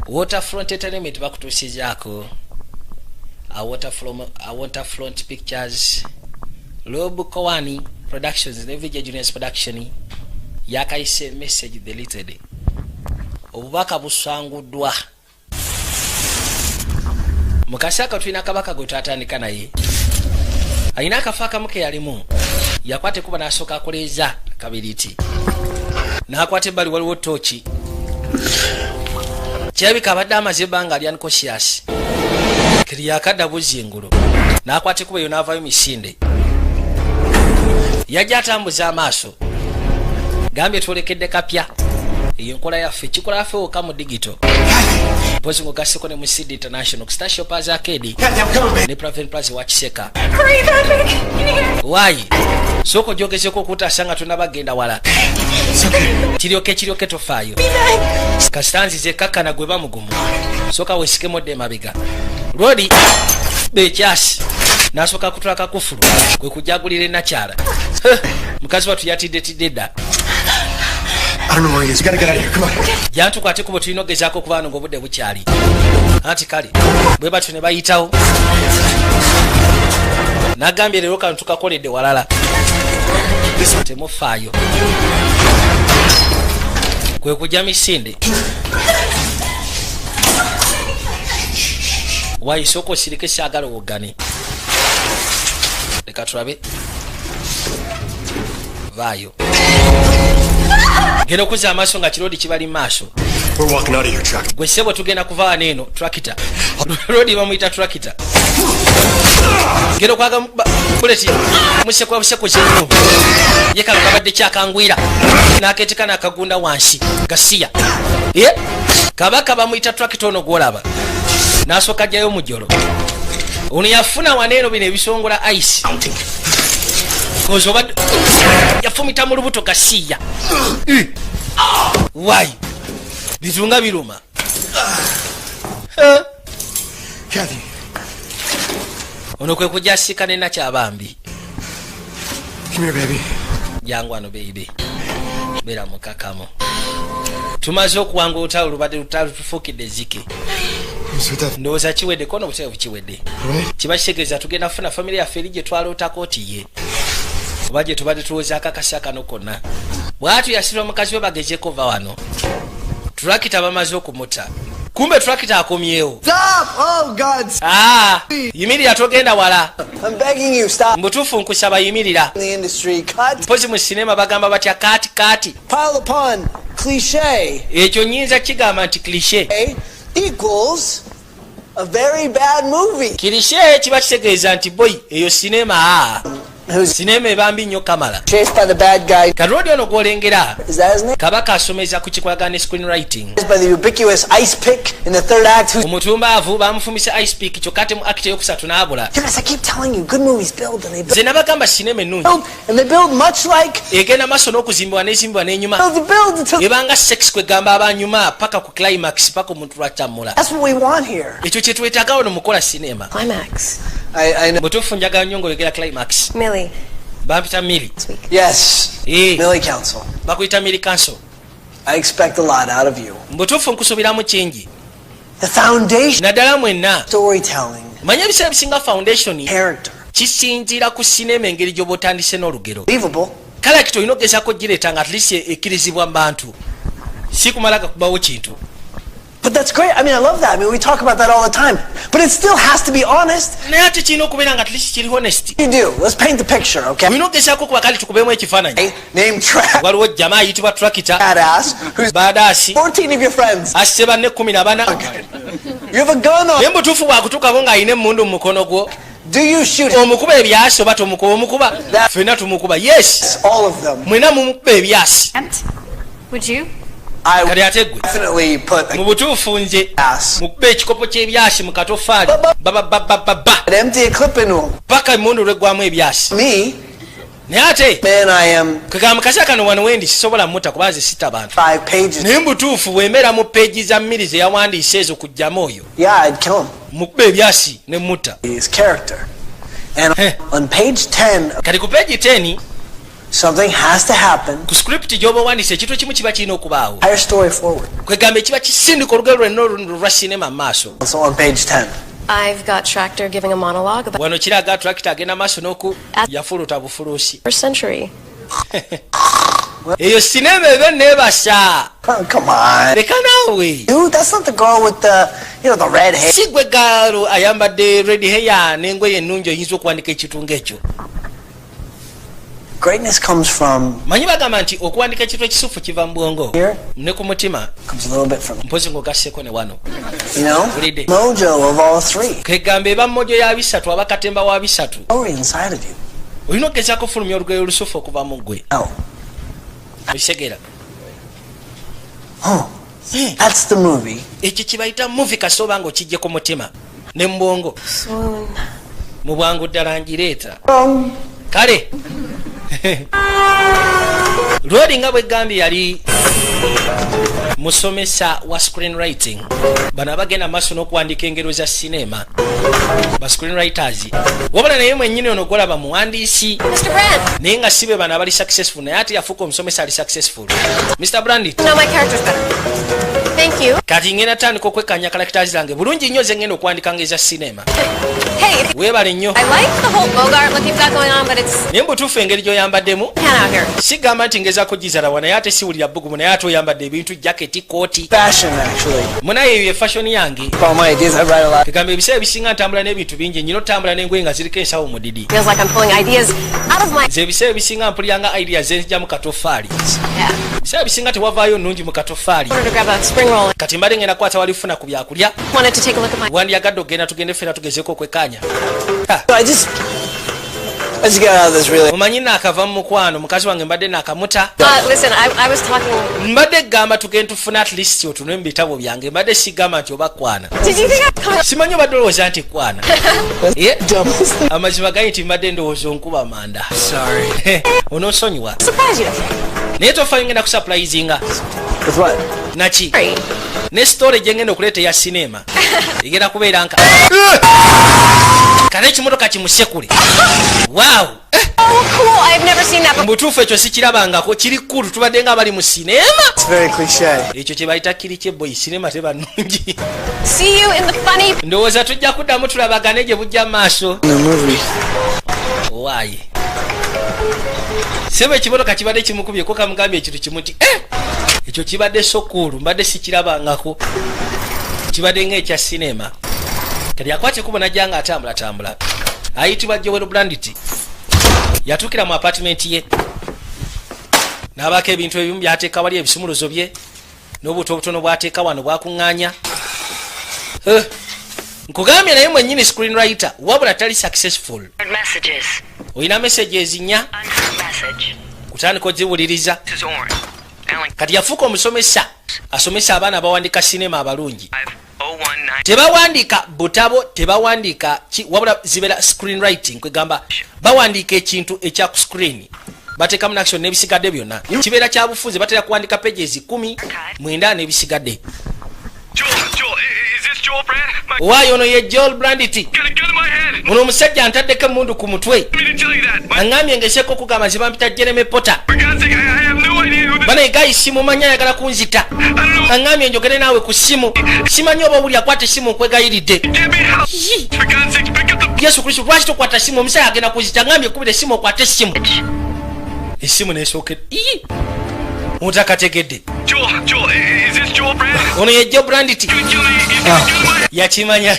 Waterfront Entertainment bakutusizaako a Waterfront Pictures, Rob Kowani Productions ne Vijay Juniors Production yakayise message deleted. Obubaka busanguddwa mukasaka tulina kabaka gotatandika naye ayina akafaka muke yalimu yakwate kuba nasoka akoleza kabiriti nakwate bali waliwo tochi kyabika abadde amaze ebbanga ali unconscious kiri yakadda buzingulu nakwate kuba yonavayo misinde yajja atambuza amaaso gambye twolekedde kapya iyo nkola yaffe kikola yaffe woka mu digital pozi ngo gaseko ne mu CD International Star Shoppers Arcade ne Private Plaza wa Kiseka. Why soko jogezeko kutasanga tunabagenda wala kiryoke tofaayo kastanzi ze kakana gwe bamugumu soka wesike modde mabega rodi bechasi nasoka kutwaka kufuru kwe kujagulire nakyala mukazi watu yatidetideda. I don't know where he is. You gotta get out of here. Come on. Jantu kwate kubo tulinogezako kubano ngo budde bukyali. Ati kali. Bwe batu ne bayitawo. Nagambye lero kanu tukakoledde walala. Temufaayo. Kwe kujja misinde. Wai soko sirike shagala ogane. Leka tulabe. Vayo. Geno kuza amaso nga kirodi kibali maso. We're walking out of your truck. Gwe sebo tugenda kuva neno tractor. Rodi bamuita tractor. Geno kwaga buleti museko zenu. Yeka kabadde kyakangwira. Naketekana akagunda wansi. Gasiya. Kabaka bamuita tractor ono gwolaba. Nasoka jayo mujolo. Ono yafuna waneno bine bisongola ice. Kozo bad yafumita mu lubuto gasiya. Why? Bizunga biruma. Kathy. Ono kwe kujasika nena kyabambi. Come here, baby. Jangu ano baby. Bera mukakamo. Tumaze okuwanga utalu lubade utalu tufukidde zike. Ndoza chiwede kono butevu chiwede. Kibashegeza tugenda funa family ya Felije twalo utakoti ye. Baje tubade tuwoza akakasaka nokona. Bwatu yasirwa mukazi we bageje kova wano. Turakita bamaze okumuta. Kumbe turakita akomyewo. Stop! Oh God! Yimiri atogenda wala. I'm begging you, stop. Mbutufu nkusaba yimirira. The industry cut. Pozi mu sinema bagamba batya kati. Pile upon cliche. Ekyo nyinza kigamba nti cliche. Equals a very bad movie. Cliche kiba kitegeeza nti boy eyo sinema sinema ebambi nnyo kamala. Chased by the bad guy. Karodi ono gwolengera. Is that his name? Kabaka asomeza ku kikwagane screenwriting. By the ubiquitous ice pick in the third act. Omutumbavu bamufumisa ice pick kyokate mu act yokusatu n'abula. Yes, I keep telling you, good movies build and they build. Zena bagamba sinema ennungi. And they build much like. Egenda maso n'okuzimbibwa n'ezimbibwa n'enyuma. Build until. Ebanga sex kwe gamba abanyuma paka ku climax paka omuntu lwatamula. That's what we want here. Ekyo kye twetaaga wano mukola sinema. Climax. I know. Mutufu njagala nnyo ng'oyogera climax. Millie. Bampita Millie. Yes. Millie Council. Bakuyita Millie Council. I expect a lot out of you. Mbutufu nkusubiramu kingi. The foundation. Naddala mwenna. Storytelling. Manya ebiseera bisinga foundation. Character. Kisinziira ku sinema engeri gy'obotandise n'olugero. Believable. Kale kito olina okugezaako gireeta nga at least ekkirizibwa mu bantu. Si kumala gakubawo kintu. But that's great. I mean, I love that. I mean, we talk about that all the time. But it still has to be honest. Naye ate kirina okubeera nga at least kiri honest. You do. Let's paint the picture, okay? Olina okugezaako kuba kale tukubeemu ekifaananyi. Name track. Waliwo jjama ayitibwa Tractor. Badass. Who's Badaasi. 14 of your friends. Asse banne 14. You have a gun on. Naye mbutuufu bwakutuukako ng'alina emmundu mu mukono gwo. Do you shoot omukuba ebyasi oba tomukuba omukuba? Ffenna tumukuba. Yes. All of them. Mwena mumukuba ebyasi. Would you? I would Kale ate gwe. definitely put Mu butuufu nje ass. mukuba ekikopo ky'ebyasi mu katoffaali. And empty a clip into him. Paka emmundu lweggwamu ebyasi. Me, naye ate man, I am kagamba kasa kano wano wendi sisobola mutta kuba zisita bantu. 5 pages. Naye mbutuufu bwemera mu peegi za mmiri ze yawandiise ezo kujjamu oyo. Yeah, I'd kill him. Mukuba ebyasi ne mutta. His character. And on page 10. Kati ku peegi 10 Something has to happen. Ku script gyoba wandise ekintu ekimu kiba kirina okubaawo. Higher story forward. Kwegamba ekiba kisindika olugero lwenna lwa sinema maaso. So on page 10. I've got Tractor giving a monologue about wano kiraga Tractor agenda maaso n'oku yafuluta bufuluusi. first century. Eyo sinema ebe neebasa. Come on. Leka naawe. Dude, that's not the girl with the, the red hair. Si gwe gaalo ayambadde red hair n'engoye ennungi oyinza okuwandika ekitunga ekyo. Greatness comes from... Manyi bagamba nti okuwandika ekintu ekisufu kiva mu bwongo ne ku mutima comes a little bit from... mpozi ng'ogasseko ne wano. Bulidde. Mojo of all three. Kegamba eba mmojo ya bisatu aba katemba wa bisatu. Story inside of you. Olina okugezaako okufulumya olugero olusufu okuva mu ggwe. Oh. Okisegeera. Oh. That's the movie. Ekyo kibayita movie kasoba nga okijje ku mutima ne mu bwongo. Swoon. Mu bwangu ddala ngireeta. Kale. Lwoli nga bwegambye yali musomesa wa screenwriting. Bano abagenda maaso n'okuwandika engero za sinema. Ba screenwriters. Wabula naye mwennyini ono golaba muwandiisi. Mr. Brand. Naye nga sibe bano abali successful naye ate yafuuka omusomesa ali successful. Mr. Brand. No, my character's better. Thank you. Kati ngenda tandika okwekanya characters zange. Bulungi nnyo ze ngenda okuwandika ngeza sinema. Hey, Weebale nnyo. I like the whole Bogart look you've got going on, but it's Naye mbutuufu engeri gy'oyambaddemu. pan out here. Sigamba nti ngezaako gizalawa naye ate siwulira bbugumu naye ate oyambadde ebintu jaketi kooti. Fashion, actually. Munaye eyo ye fashion yange. All my ideas, I write a lot. Kegamba ebiseera ebisinga ntambula n'ebintu bingi nyina otambula n'engoye nga ziriko ensawo mu didi. Feels like I'm pulling ideas out of my... Ze ebiseera ebisinga mpuliranga ideas zenzija mu katoffaali. Yeah. Ebiseera ebisinga tewavaayo nnungi mu katoffaali. I wanted to grab a spring roll. Kati mbadde ngenda kukwata walifuna ku byakulya. Wanted to take a look at my... Wandiyagadde okgenda tugende ffena tugezeeko okwekanya. So let's get out of this really. Omanyi naakava mu mukwano mukazi wange mbadde naakamuta. Listen, I was talking... Mbadde gamba tugende tufuna at least otunule mu bitabo byange mbadde sigamba nti oba kwana. Did you think I'd come... Simanyi obadde olowooza nti kwana. Amazima gali nti mbadde ndowooza onkuba manda. Sorry. Onoosonyiwa. Surprise you. Naye tofayo ngenda kusurprisinga. With what? Naki? Sorry. Ne story gye ngenda okuleeta eya sinema egenda kubeera nka kana ekimotoka kimusekule. Wow! Oh, cool. I've never seen that before. Mbutuufu ekyo sikirabangako kiri kkulu tubadde nga bali mu sinema. It's very cliche. Ekyo kye bayita kiri kyeboyi sinema teba nnungi. See you in the funny... Ndowooza tujja kuddamu tulabagane gye bujja maaso. In the movie. Waayi. Sebe ekimotoka kibadde kimukubyeko kamugambye ekintu kimu nti ekyo kibadde sokulu mbadde sikirabangako. Kibadde ng'ekya sinema. Kati akwate kubona janga atambula. Ayitibwa Joel Branditi. Yatuukira mu apartment ye. N'abaako ebintu ebimu byateeka wali ebisumuluzo bye. N'obuto obutono bwateeka wano bwakuŋŋaanya. Nkugambye naye mwennyini screenwriter wabula tali successful. Messages. Oyina messages nnya. Message. Kutandika oziwuliriza. This is Orange. Alan Kati yafuuka omusomesa. Asomesa abaana abawandika sinema abalungi. 501 Tebawandika butabo, tebawandika wabula zibeera screenwriting kwegamba bawandika ekintu ekya ku screen. Bateekamu action n'ebisigadde byonna. Kibeera kya bufunze batera kuwandika pages 10 mwenda n'ebisigadde. Joel, is this Joel Brand? Waayo ono ye Joel Branditi. Got a gun in my head. Ono omusajja antaddeko emmundu ku mutwe. I mean to tell you that. Aŋŋambye ngeseeko okugamba nti bampita Jeremy Potter. For God's sake, I have no idea who this Bana egayi simumanya ayagala kunzita. I don't know. Aŋŋambye njogere naawe ku ssimu. Simanyi oba buli akwata essimu nkwegayiridde. Get me help. For God's sake, pick up the... Yesu Kristo lwaki tokwata essimu omusajja agenda kunzita aŋŋambye kubira essimu okwata essimu. Essimu neesookera. Mutakategedde. Joel, is this Joel Brand? Ono ye Joel Branditi. You kill me if you get my head. Yakimanya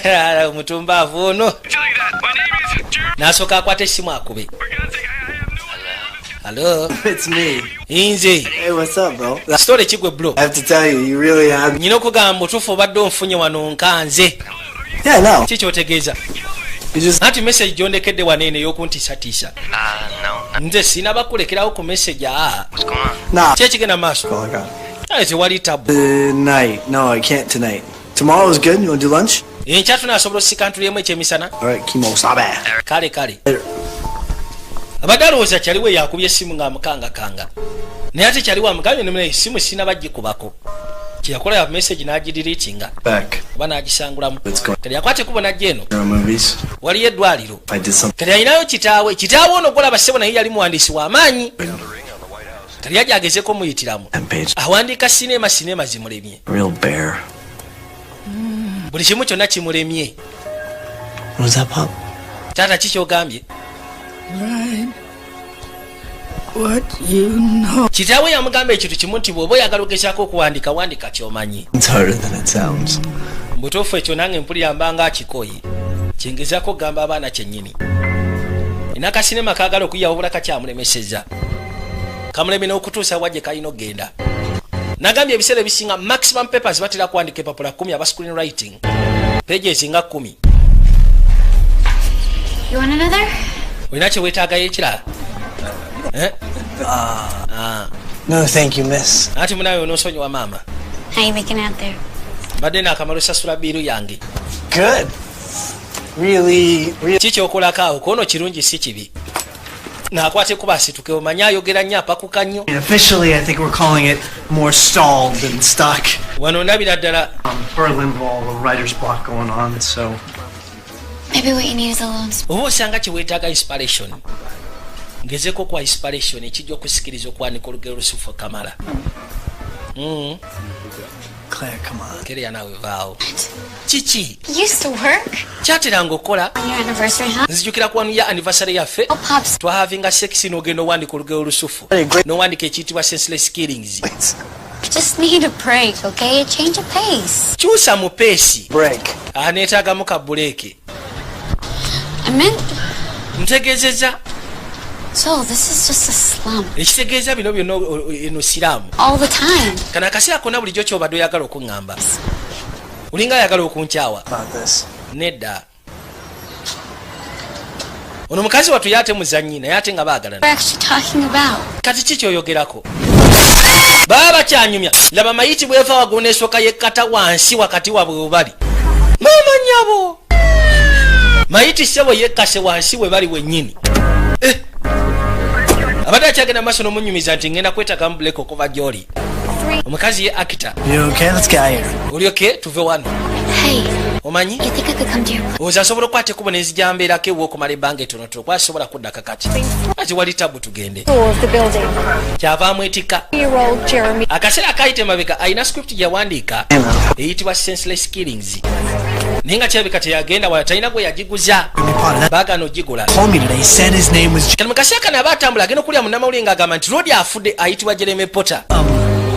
omutumbaavu ono. Tell you that. My name is Jeremy. N'asooka akwata essimu akube. For God's sake, I have no idea who this is. Hello. It's me. Nze. Hey, what's up, bro? Story kigwe bro. I have to tell you, you really have... Nyina okugamba mutuufu obadde onfunye wano nkanze. Yeah, no. Ki kyotegeeza? You just... Anti message gyondekedde wano eno ey'okuntiisatiisa. No. Nze sinaba kulekerawo ku message What's going on? Nah. ki ekigenda maaso. Oh, my God. Aye tewali tabu. Tonight. No, I can't tonight. Tomorrow is good. You want to do lunch? Enkya tunaasobola osikantuliremu ekyemisana. All right, Kimo, stop it. Kale. Later. Abadde alowooza kyaliwo yakubye essimu ng'amukangakanga. Naye ate kyaliwo amugambye nemuna essimu sinaba gikubako. Kyeyakola ya message n'agidiriitinga. Back. Oba n'agisangulamu. Let's go. Kati akwate kubo najja eno. There are movies. Waliyo eddwaliro. I did something. Kati alinayo kitaawe. Kitaawe ono golaba ssebo naye yali muwandiisi w'amaanyi. tali yajagezeko muyitiramu awandiika sinema zimulemye Real bear. buli kimu kyonna kimulemye. What was that, Pop? Taata kikyogambye kitaawe yamugamba ekintu kimu nti bw'oba oyagala ogezaako okuwandiika wandika kyomanyi. It's harder than it sounds. Mbutuufu ekyo nange mpulira mbanga akikoyi kyengezaako okugamba abaana kyennyini. Ina akasinema kaagala okuyiya wabula kakyamulemeseza kamuleme n'okutuusa wajje kalina okgenda. Nagambye ebiseera ebisinga maximum papers batera kuwandika epapula 10 aba screen writing pages nga 10. You want another? Olina kye weetaagayo ekirala? No, thank you, miss. Ati munawe onoosonyiwa maama. How you making out there? Badde naakamala osasula biiru yange. Good. Really. Kiki okolako awo koono kirungi si kibi. Naakwate kuba asituke omanyi ayogera nnyo apakuka nnyo. Officially, I think we're calling it more stalled than stuck. Wano ndabira ddala. Berlin Wall, a writer's block going on, so... Maybe what you need is a little... Oba osanga kiweetaaga inspiration. Ngezeko kwa inspiration ekijja okusikiriza okwanika olugero lusufu kamala. Claire, come on. Kere yanaawe vaawo. Kiki? Used to work. Kyateranga okola. On your anniversary, huh? Nzijukira ku wanu ya anniversary yaffe. Oh, Pops. Twahavinga sex n'ogenda owandika olugero lusufu. N'owandika ekiyitibwa senseless killings. Just need a break, okay? A change of pace. Kyusa mu peesi. Break. Neetaagamu ka buleeke. I meant... Ntegeezezza. So, this is just a slump. Ekitegeeza bino byonna eno siraamu. All the time. Kana akaseera konna bulijjo ky'obadde oyagala okuŋŋamba. Olinga ayagala okunkyawa. About this. Nedda. Ono mukazi wattu yaate muzannyi naye ate nga baagalana. We're actually talking about... Kati ki kyoyogerako? Baba bakyanyumya. Laba mayiti bwefa wagona esooka yekkata wansi wakati wabwe webali. Maama nnyabo. Mayiti ssebo yekkase wansi we bali wennyini. Abadde akyagenda maaso n'omunyumiza nti ngenda kwetagamu buleka okuva gy'oli. Omukazi ye akita. You okay? Let's get out of here. Oli okay? Tuve wano. Hey, Omanyi? you think I could come to your... Oza asobola okukwata ekkubo n'enzija mbeerako ewa okumala ebbanga ettonotono kuba asobola kuddaka kati. Ati wali tabu tugende. of the building. Kyava amwetikka. 3-year-old Jeremy. Akaseera akayita emabega alina script gye yawandiika eyitibwa senseless killings. Naye nga kirabika teyagenda wala talina gwe yagiguza. Baagana ogigula. Told me today. He said his name was... Kati mu kaseera kano aba atambula agenda okulya munnamawulire ng'agamba nti Rodi afudde ayitibwa Jeremy Potter.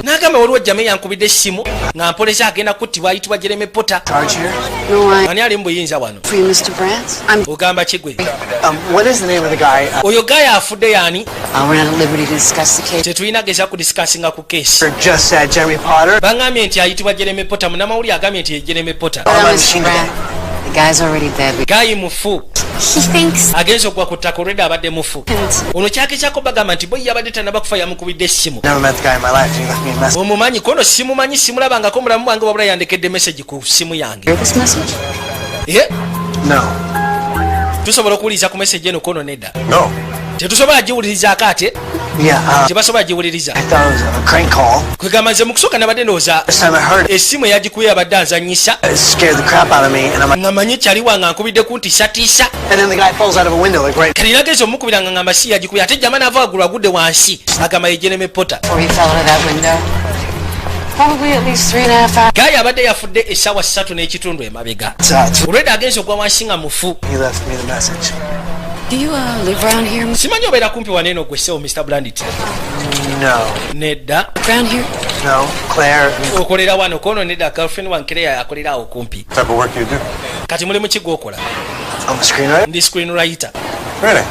N'agamba waliwo jjame yankubidde essimu nga mpoleza agenda kuttibwa ayitibwa Jeremy Potter. Charge here? No, Ani ali mu buyinza wano? for you, Mr. Brandt. Ogamba kigwe. What is the name of the guy? Oyo gaya afudde yaani? We're not at liberty to discuss the case. Tetulina geza kudisikasinga ku keesi. Just said Jeremy Potter. Baŋŋambye nti ayitibwa Jeremy Potter. Munnamawulire agambye nti ye Jeremy Potter. No, Mr. Brandt. The guy's already dead. Gayi mufu. He thinks... Agenza okugwa ku ttaka olwedde abadde mufu. Ono kyagezaako bagamba nti boyi yabadde tannaba kufa yamukubidde essimu. Never met the guy in my life. He left me a message. Omumanyi kono simumanyi simulabangako mulamu bwange wabula yandekedde message ku simu yange. Hear this message? No. Tusobola okuwuliriza ku message eno kono nedda. No. Tetusobola giwulirizaako ate. Yeah, Tebasobola giwuliriza. I thought it was a crank call. Kwegamba nze mu kusooka nabadde ndowooza First time I heard it, essimu eyagikuye abadde anzanyisa it scared the crap out of me, and I'm like, nga manyi kyaliwa nga nkubidde kuntiisatiisa. and then the guy falls out of a window, like right. Kati nageza omukubira nga ngamba si yagikuye ate jama naava waggulu agudde wansi agamba ye Jeremy Potter. Before he fell out of that window? Probably at least 3.5 hours. Gayi abadde yafudde essaawa 3 n'ekitundu emabega. Olwedde agenza ogwa wansi nga mufu. He left me the message. Do you live around here? Simanyi obeera kumpi waneeno gwe sewo Mr. Brandit. No. Nedda. Around here? No. Claire. Okolera wano kono nedda girlfriend wange Claire akolera awo kumpi. What type of work do you do? Kati mulimu ki gw'okola? I'm a screenwriter. Ndi screenwriter. Really?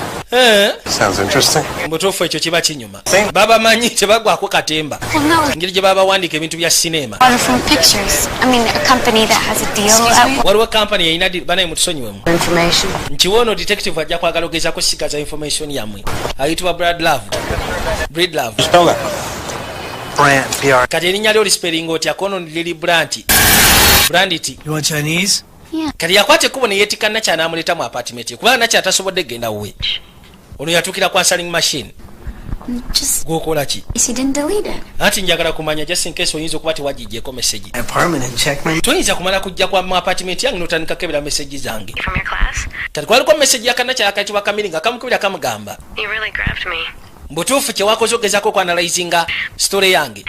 Sounds interesting. Mutuufu ekyo kiba kinyuma. Babamanyi tebagwako katemba. Well, no. Engeri gye baba bawandiika ebintu bya sinema. Waterfront Pictures. I mean, a company that has a deal at... Waliwo kampani yayina banaye mutusonyiwemu. Information. Nkiwoono detective ajja kwagala ogezaako sigaza information yammwe. Ayitibwa Breedlove. Spell that. Brandt. PR. Kati erinnya lyo lispelling otya kono liri Brandit. You want Chinese? Kati yakwata ekkubo ne yeetikka Nakya n'amuleeta mu apartment ye kubanga Nakya atasobodde kugenda wuwe. Ono yatuukira ku answering machine. Just... Gw'okola ki? He didn't delete it. Anti njagala kumanya just in case oyinza okuba tewagijjeko message. My apartment and check my... Toyinza kumala kujja kwa mu apartment yange n'otandika kebera message zange. From your class? Kati kwaliko message ya Nakya akayitibwa Kamiri nga kamukubira kamugamba. You really grabbed me. mbutuufu kyewakoze ogezako okuanalyzinga story yange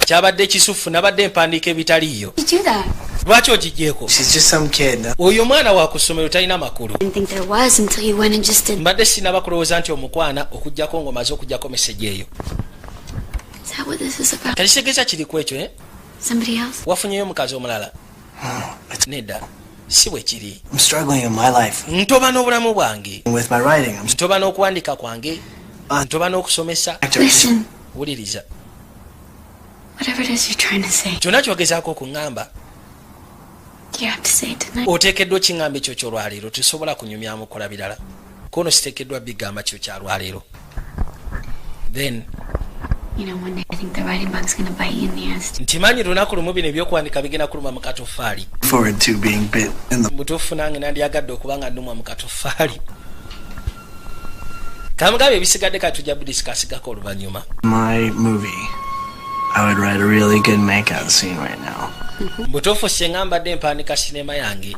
kyabadde kisufu nabadde empandiika ebitaliiyo. You do that. Lwaki ogigyeko? She's just some kid. Oyo mwana wa ku ssomero talina makulu. I didn't think there was until you went and just did. Mbadde sinaba kulowooza nti omukwana okugjako ng'omaze okugjako meseji eyo. Is that what this is about? Kati kitegeeza kiri ku ekyo, eh? Somebody else? Wafunyeyo omukazi omulala? Nedda, si bwe kiri. I'm struggling in my life Ntoba n'obulamu bwange. with my writing. I'm Ntoba n'okuwandiika kwange. Ntoba n'okusomesa. Listen, Wuliriza. whatever it is you're trying to say, Kyonna kyogezaako okuŋŋamba. you have to say it tonight. Oteekeddwa okiŋŋamba ekyo ky'olwaleero tesobola kunyumyamu kola birala. Kono siteekeddwa bigamba kyo kyalwaleero. Then You know, one day I think the writing bug's gonna bite you in the ass. nti manyi lunaku lumu bino ebyokuwandika bigenda kuluma mu katoffaali. forward to being bit in the Mutuufu nange nandyagadde okuba nga nnumwa mu katoffaali. Kamugabe ebisigadde kati tujja budisikasigako oluvannyuma. my movie. I would write a really good makeout scene right now. Mutuufu senga mbadde empandiika sinema yange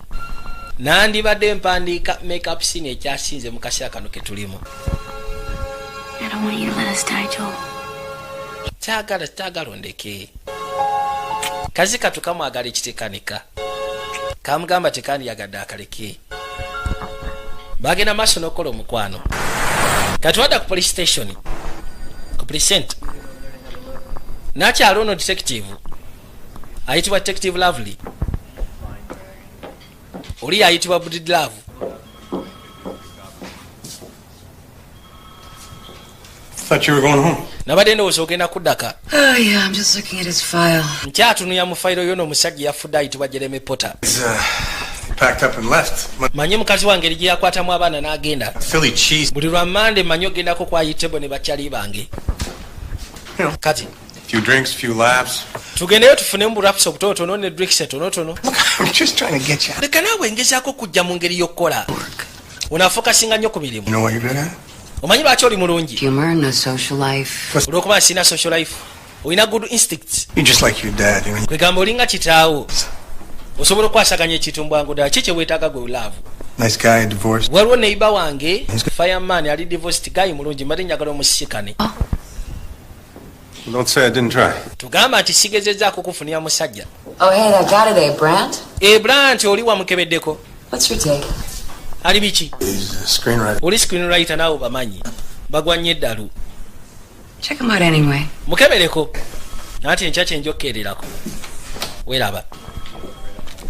nandibadde empandiika makeup scene ekyasinze mu kaseera kano ke tulimu. I don't want you to let us die, Joel. Kyagala ondeke. Kazika tukamwagala ekitekanika. Kamugamba tekandiyagadde akaleke. Bagenda maaso n'okukola omukwano. Kati wadda ku police station. Ku precinct. Nakyalo ono detective. Ayitibwa Detective Lovely. Oli ayitibwa Budid Love. Thought you were going home. Nabadde ndowooza ogenda kuddaka. Oh, yeah, I'm just looking at his file. Nkyatunuya mu fayiro yo n'omusajja yafudde ayitibwa Jeremy Potter. He's packed up and left. Manyi mukazi wange eri gye yakwatamu abaana n'agenda. Philly cheese. Buli lwa Mande manyi ogendako kwa Yitebo ne bakyali bange. Kati Few drinks, few laughs. tugendeyo tufunemu burapusi obutonotono ne drinks etonotono. I'm just trying to get you. Leka naawe ngezaako kujja mu ngeri y'okkola. Onaafokasinga nnyo ku mirimu. You know what you're good at? Omanyi lwaki oli mulungi? Humor, no social life. Olw'okuba sina social life. Olina good instincts. You're just like your dad. You know? Kwegamba olinga kitaawo. Osobola okwasaganya ekitumbu ddala ki kye weetaaga gwe love. Nice guy, divorced. Waliwo neiba wange fireman ali divorced guy mulungi mbadde njagala omusisikane. Don't say I didn't try. Tugamba nti sigezezzaako kufunira musajja. Oh, hey, I got it, Brandt. Brandt oli wamukebeddeko. What's your take? Ali biki? He's a screenwriter. Oli screenwriter naawe bamanyi. Bagwa nnyo eddalu. Check him out anyway. Mukebereko. Nati enkya kye njokkererako. Weeraba.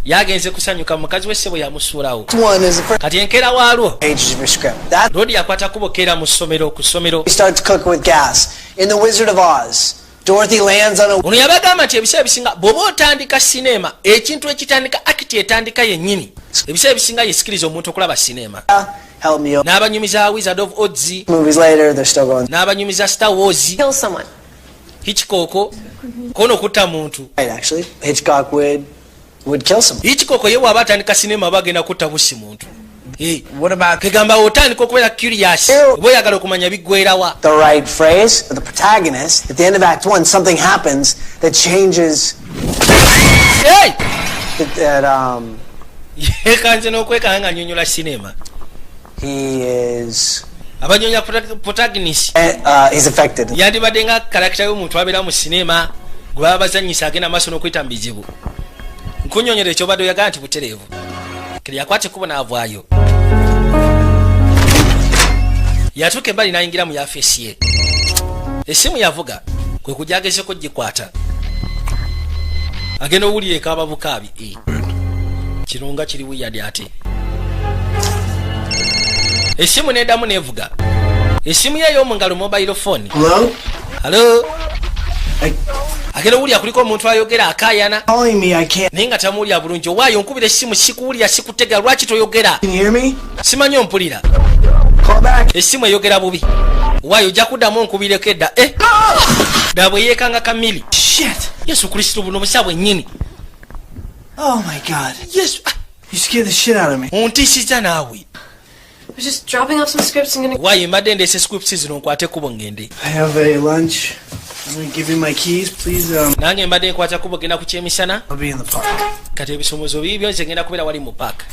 Yagenze kusanyuka mukazi we ssebo yamusuulawo. One is the first Kati enkeera waalwo. pages of your script. That Rodi yakwata kubo keera mu ssomero ku ssomero. he starts cooking with gas. In The Wizard of Oz, Dorothy lands on a Ono yabagamba nti ebiseera ebisinga bw'oba otandika sinema ekintu ekitandika akiti etandika yennyini. Ebiseera ebisinga yesikiriza omuntu okulaba sinema. help me out. N'abanyumiza Wizard of Oz, Movies later, they're still going. n'abanyumiza Star Wars, Kill someone. Hitchcock, kono okutta muntu. Right, actually, Hitchcock would kill someone. Hitchcock ye bw'aba atandika sinema aba agenda kutta busi muntu. What about Kegamba otandika okubeera curious oba oyagala okumanya biggwerawa. the right phrase for the protagonist? At the end of Act 1, something happens that changes that yekanze n'okwekanga nga nnyonnyola sinema. he is Abanyonya protagonist he's affected. yandibadde nga karakita y'omuntu abeera mu sinema gwe baba bazannyisa agenda maaso n'okuyita mu bizibu. Nkunyonyera ekyobadde oyagala nti butereevu. Kiri yakwata ekkubo n'avaayo. Yatuuka ebbali n'ayingira mu yafeesi ye. Essimu yavuga kwe kujja agezeko gikwata. Agenda owulira ekaaba bukaabi. Kino nga kiri wiyadi ate. Essimu n'eddamu n'evuga. Essimu ye ey'omu ngalo mobile phone. Hello? Agenda owulira kuliko omuntu ayogera akaayana. Calling me, I can't. Naye nga tamuwulira bulungi. Owaayo nkubira essimu sikuwulira sikutega lwaki toyogera? Can you hear me? Simanyi ompulira. Call back. Essimu eyogera bubi. Owaayo ojja kuddamu onkubireko edda. Ddala bwe yeekanga kamili. Shit. Yesu Kristo buno busa bwennyini. Oh my God. Yesu You scared the shit out of me. ontiisizza naawe. I was just dropping off some scripts and gonna. Owaayo mbadde ndeese scripts zino nkwate kubo ngende. I have a lunch. I'm gonna give you my keys, please. Nange mbadde nkwata kubo genda ku kyemisana. I'll be in the park. Kati ebisomozo bibyo nze ngenda kubeera wali mu paaka.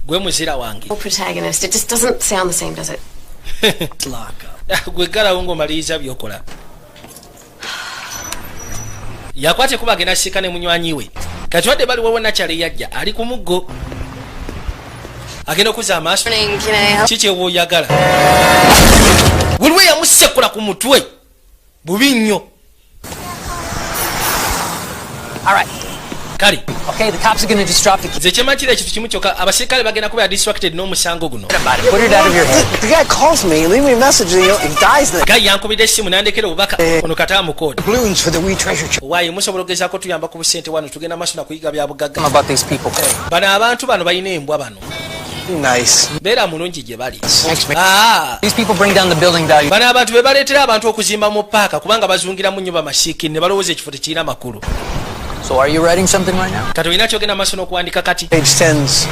Gwe muzira wange. Protagonist. It just doesn't sound the same, does it? Lock up. gwe galawo ng'omaliriza byokola. Yakwate kuba agenda sika ne munywanyi we. Kati wadde bali wawo nakyale yajja ali ku muggo. Agenda okuza amaaso. Kiki obwoyagala? Waliwo yamusekula ku mutwe. Bubi nnyo. All right. Kale. Okay, the cops are going to just drop the key. Nze kyemanyira ekintu kimu kyokka abasirikale bagenda kubeera distracted n'omusango guno. Put it out of your head. The guy calls me, leave me a message, and he dies then. Guy yankubidde essimu nandekera obubaka ono kataamu koodi. Balloons for the wee treasure chest. Waayi musobola okugezaako tuyamba ku busente wano tugenda maaso na kuyiga bya bugagga. About these people. Bano abantu bano balina embwa bano. Nice. Beera mulungi gye bali. These people bring down the building value. Bano abantu be baleetera abantu okuzimba mu paaka kubanga bazungira mu nnyumba masiiki ne balowooza ekifo tekirina makulu. So are you writing something right now? Kati olina kyogenda maaso n'okuwandika kati. Page 10's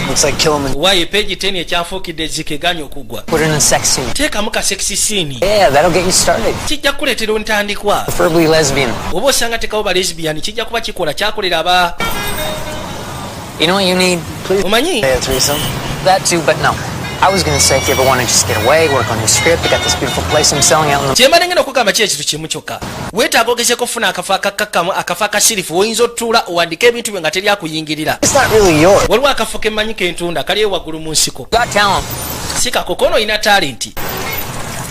looks like kill him. Waayi page 10 ekyanfuukidde ezzike ganya okuggwa. Put in a sex scene. Teekamu ka sexy scene. Yeah, that'll get you started. Kijja kuleetera ontandikwa. Preferably lesbian. Oba osanga tekawo ba lesbian kijja kuba kikola kyakolera aba. You know what you need? Omanyi? Yeah, threesome. That too, but no. I was gonna say if you ever want to just get away, work on your script, I got this beautiful place I'm selling out in the... Kyembadde ngenda okugamba ki ekintu kimu kyokka. Weetaaga ogezeeko okufuna akafo akakakkamu akafo akasirifu woyinza otuula owandike ebintu byo nga teri akuyingirira. It's not really yours. Waliwo akafo kemanyi kentunda kali ewaggulu mu nsiko. Got talent. Si kako ono olina talenti.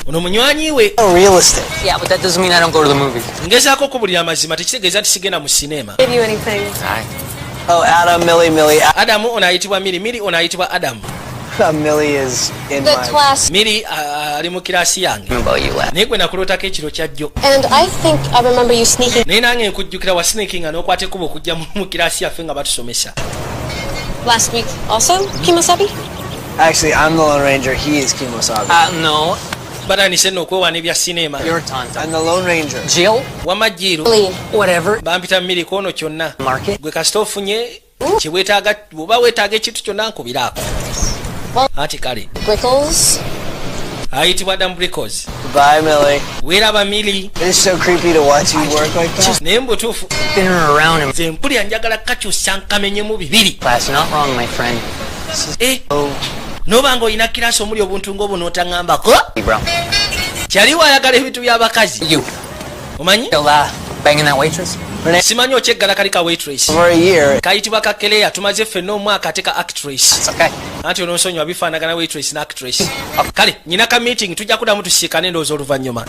Ono munywanyi we. Real estate. Yeah, but that doesn't mean I don't go to the movies. Ngezaako okubulira amazima tekitegeeza nti sigenda mu sinema. Give you anything? Oh, Adam, Millie. Adamu ono ayitibwa Miri ono ayitibwa Adamu. Millie is in The my... class. Miri ali mu kiraasi yange. Naye gwe nakulootako ekiro kyajjo. And I think I remember you sneaking. Naye nange nkujjukira wa sneakinga n'okwata ekkubo okujja mu kiraasi yaffe nga batusomesa. Last week also, Kimosabi? Actually, I'm the Lone Ranger. He is Kimosabi. No. Batanise nno okwewaana ebya sinema. Your time. I'm the Lone Ranger. Jill? Wamajjiiro. Whatever. Bampita Miri kono kyonna. Market? Gwe kasita ofunye kyewetaaga bw'oba weetaaga ekintu kyonna nkubiraako. Anti kale. Brickles? Ayitibwa Adam Brickles. Bye, Millie. Weeraba Miri. It's so creepy to watch you work like that. Naye mu butuufu Spinning around him. nze mpulira njagala kakyusa nkamenyemu bibiri. Class, not wrong, my friend. Noba ng'olina kiraasi omuli obuntu ng'obwo n'otaŋŋambako. Bro. Kyaliwo ayagala ebintu by'abakazi. You. Omanyi? Still, banging that waitress? Simanyi okyeggala kali ka waitress. For a year. Kayitibwa Kakeleya tumaze ffenna omwaka ate ka actress. It's okay. Anti ononsonyiwa bifaanagana waitress ne actress. Kale nyina ka meeting tujja kuddamu tusiikane ndowooza oluvannyuma.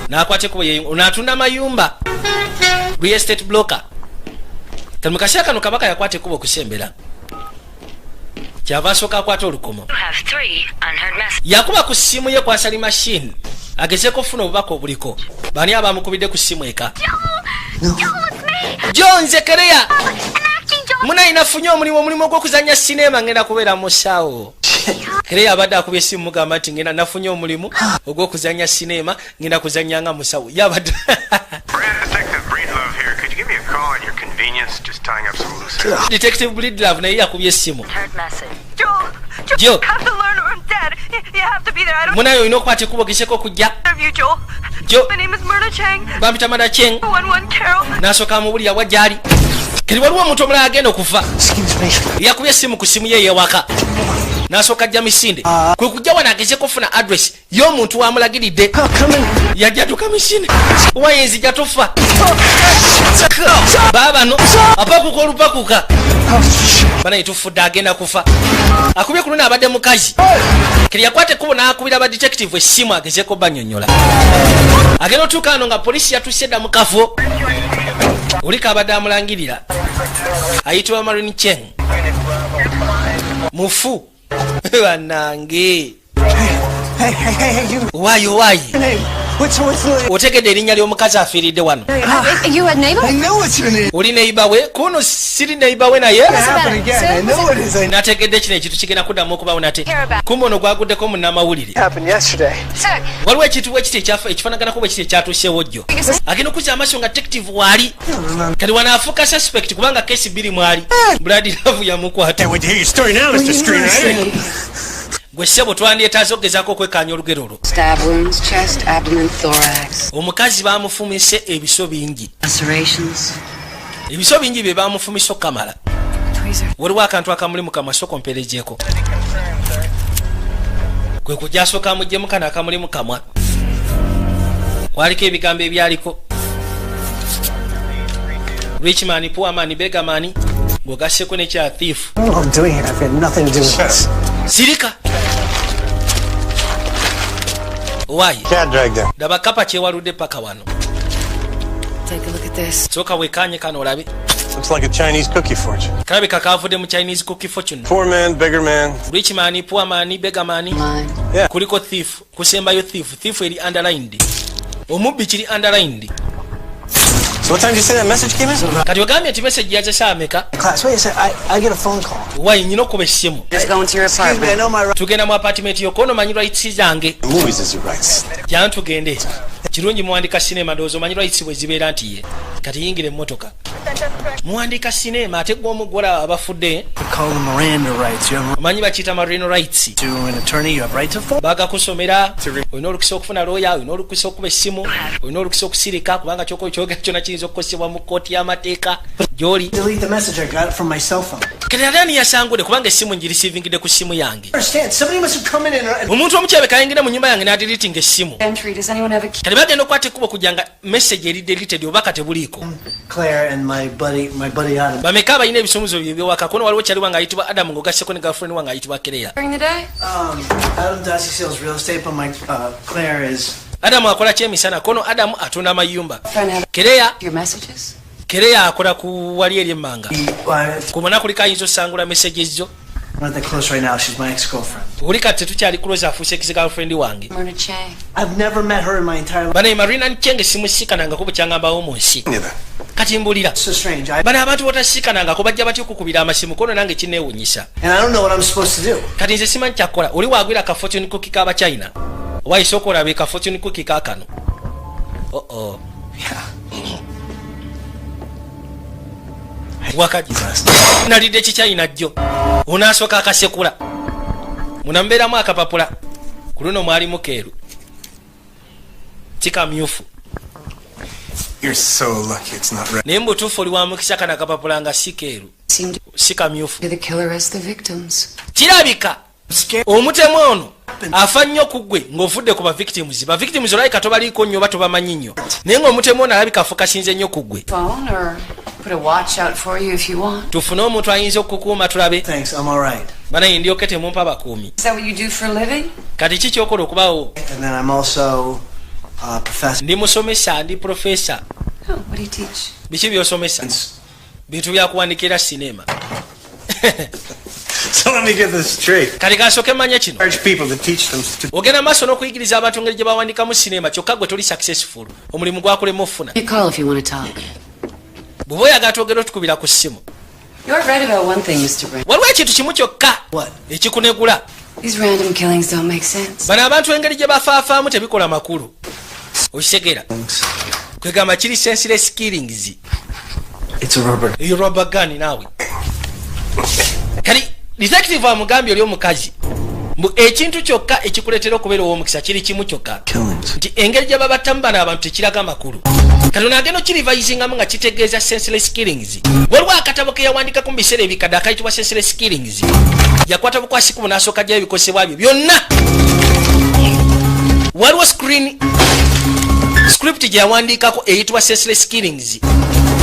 N'akwata ekkubo onaatunda mayumba. Real estate broker. Kale mu kaseera kano kabaka yakwata ekkubo okusembera. Kyava asooka akwata olukomo. Yakuba ku ssimu ye kwa sali machine. Agezeeko okufuna obubaka obuliko. Bani abamukubidde ku ssimu eka. Jonze Kereya. Munayina funye omulimu gw'okuzannya sinema ngenda kubeera mu ssaawo. Kereya abadde akubye essimu mugamba nti ngenda nafunye omulimu ogw'okuzannya sinema ngenda kuzannyanga mu ssaawo. Yabadde. Detective Breedlove naye yakubye essimu. Joe. Munaye olina okukwata ekkubo gezeeko okujja. Joe. Bampita Mada Cheng. N'asooka amubulira wa gy'ali. Kiri waliwo omuntu omulala agenda okufa. Yakubye essimu ku ssimu ye yewaka. N'asooka ajja misinde. Kwe kujja wano agezeeko okufuna address y'omuntu wamulagiridde. Yajja tuka misinde. Wayenzija tofa. Baabano apakuka olupakuka. Banaye tufudde agenda kufa. Akubye ku luno abadde mukazi. Kiri yakwata ekkubo n'akubira aba detective essimu agezeeko bannyonnyola. Agenda otuuka wano nga poliisi yatuuse dda mu kafo. Oliko abadde amulangirira. Ayitibwa Marine Cheng. Mufu. Bannange. Hey, you. Why? What's the... Otegedde erinnya ly'omukazi afiiridde wano. You a neighbor? I know what's your name. Oli neighbor we? Kuno siri neighbor we naye? Happen again. I know it is. Nategedde kino ekintu kigenda kuddamu okubawo nate. Kumbe ono gwaguddeko munnamawulire. Happened yesterday. Waliwo ekintu bwe kiti ekifaanaganako bwe kiti ekyatuuseewo jjo. Agenda okuzza amaaso nga detective waali. Kati wanaafuuka suspect kubanga kesi bbiri mwali. Blood love yamukwata. Wait to hear your story now, Mr. Screenwriter. Gwe ssebo twandyetaaza okugezaako okwekaanya olugero olwo. Stab wounds, chest, abdomen, thorax. Omukazi baamufumise ebiso bingi. Lacerations. Ebiso bingi bye baamufumisa okukamala. Waliwo akantu akamuli mu kamasoko mperejeeko. kwe kujasooka amuggyemu kano akamuli mu kamwa kwaliko ebigambo ebyaliko rich man, poor man, beggar man ng'ogasseko nekya thief. I don't know what I'm doing here. I've got nothing to do with this. Sirika. Why? Cat dragged there. Daba kapa kyewaludde paka wano. Take a look at this. Soka wekanye kano olabe. Looks like a Chinese cookie fortune. Kalabika kavudde mu Chinese cookie fortune. Poor man, beggar man. Rich man, poor man, beggar man. Mine. Yeah. Kuliko thief. Kusembayo thief. Thief eri underlined. Omubbi kiri underlined. So what time did you say that message came in? Kati ogambye nti message yaze saameka. Class, wait a second. I get a phone call. Why nyina okuba essimu. Just going to your Excuse me, I apartment. know my right. Tugenda mu apartment yokono manyi rights zange. The movies is your rights. Jana tugende. Kirungi muwandika sinema ndowooza omanyi rights bwe zibeera nti ye. Kati yingire emmotoka. Muwandika sinema ate gwe omuggola abafudde. Call them Miranda rights. You have Omanyi bakiyita marino rights. to an attorney. You have right to phone. Bagakusomera, olina olukisa okufuna looya, olina olukisa okuba essimu, olina olukisa okusirika kubanga kyogera kyonna kiyinza okukosebwa mu kkooti y'amateeka gy'oli. Delete the message. I got it from my cell phone. Kati ate ani yasangudde kubanga essimu ngirisiivingidde ku ssimu yange. Understand? Somebody must have come in and Omuntu omukyebe kayingira mu nnyumba yange n'adiritinga essimu. Entry. Does anyone have a key? Kati bagenda okukwata ekkubo kugira nga message eri deleted obaka tebuliiko. Claire and my buddy Adam. Bameka abalina ebisumuzo byewaka kono waliwo kyali wange ayitibwa Adam ng'ogasseko ne girlfriend wange ayitibwa Kereya. During the day? Adam does, he sells real estate, but my Claire is. Adam akola kyemisana kono Adam atunda mayumba. Trying to have Kereya your messages. Kereya akola ku wali eri emmanga. I'm Kumana kuliko ayinza osangula messages zo. not that close right now. She's my ex-girlfriend. Uli kati tetukyali close afuuse ex girlfriend wange. Myrna Chang. I've never met her in my entire life. Bana Marina Nchenge simusikanangako bukyangambaawo mu nsi. Neither. Kati mbulira. It's so strange. I Bana abantu botasikanangako bajja batya okukubira amasimu kono nange kinneewunyisa. and I don't know what I'm supposed to do. Kati nze simanyi kyakukola. Oli waagwira ka fortune cookie k'aba China. Wayise okolabe ka fortune cookie kaakano. Oh. Wakaji. Nalidde kichina jjo. Onasooka akasekula. Munambeeramu akapapula. Ku luno mwalimu keeru. Kikamyufu. You're so lucky it's not red. Naye mbutuufu oli wa mukisa kana akapapula nga si keeru. Seemed to Si kamyufu. be the killer as the victims. Kirabika omutemu ono afa nnyo ku ggwe ng'ovudde ku bavictims. Bavictims olabika tobaliiko nnyo oba tobamanyi nnyo. Naye ng'omutemu ono alabika afukasinze nnyo ku ggwe. Phone or put a watch out for you if you want. Tufune omuntu ayinza okukuuma tulabe. Thanks, I'm all right. Banaye ndyoke temumpa bakuumi. Is that what you do for a living? Kati ki kyokola okubaawo? And then I'm also a professor. Ndi musomesa, ndi profesa. Oh, what do you teach? Biki by'osomesa? Bintu bya kuwandikira sinema. So let me get this straight. Kati kasooke mmanya kino. Charge people to teach them to. Ogenda maaso n'okuyigiriza abantu ngeri gye bawandikamu sinema kyokka gwe toli successful. Omulimu gwakulema ofuna. You call if you want to talk. Bw'oba oyagala twogera otukubira ku ssimu. You're right about one thing, Mr. Brent. Waliwo ekintu kimu kyokka ekikunegula. These random killings don't make sense. Bano abantu engeri gye bafaafaamu tebikola makulu. Okitegeera. Kwegamba kiri senseless killings. It's a rubber. Eyo rubber gun naawe. Kali detective amugambye oli omukazi. Mbu ekintu kyokka ekikuleetera okubeera ow'omukisa kiri kimu kyokka. Killings. Nti engeri gye babattamu bano abantu tekiraga makulu. Kati onaagenda okirivayizingamu nga kitegeeza senseless killings. Waliwo akatabo ke yawandikako mu biseera ebikadde akayitibwa senseless killings. Yakwata bukwasiku n'asooka gya ebikosebwa byo byonna. Waliwo script gye yawandiikako eyitibwa senseless killings.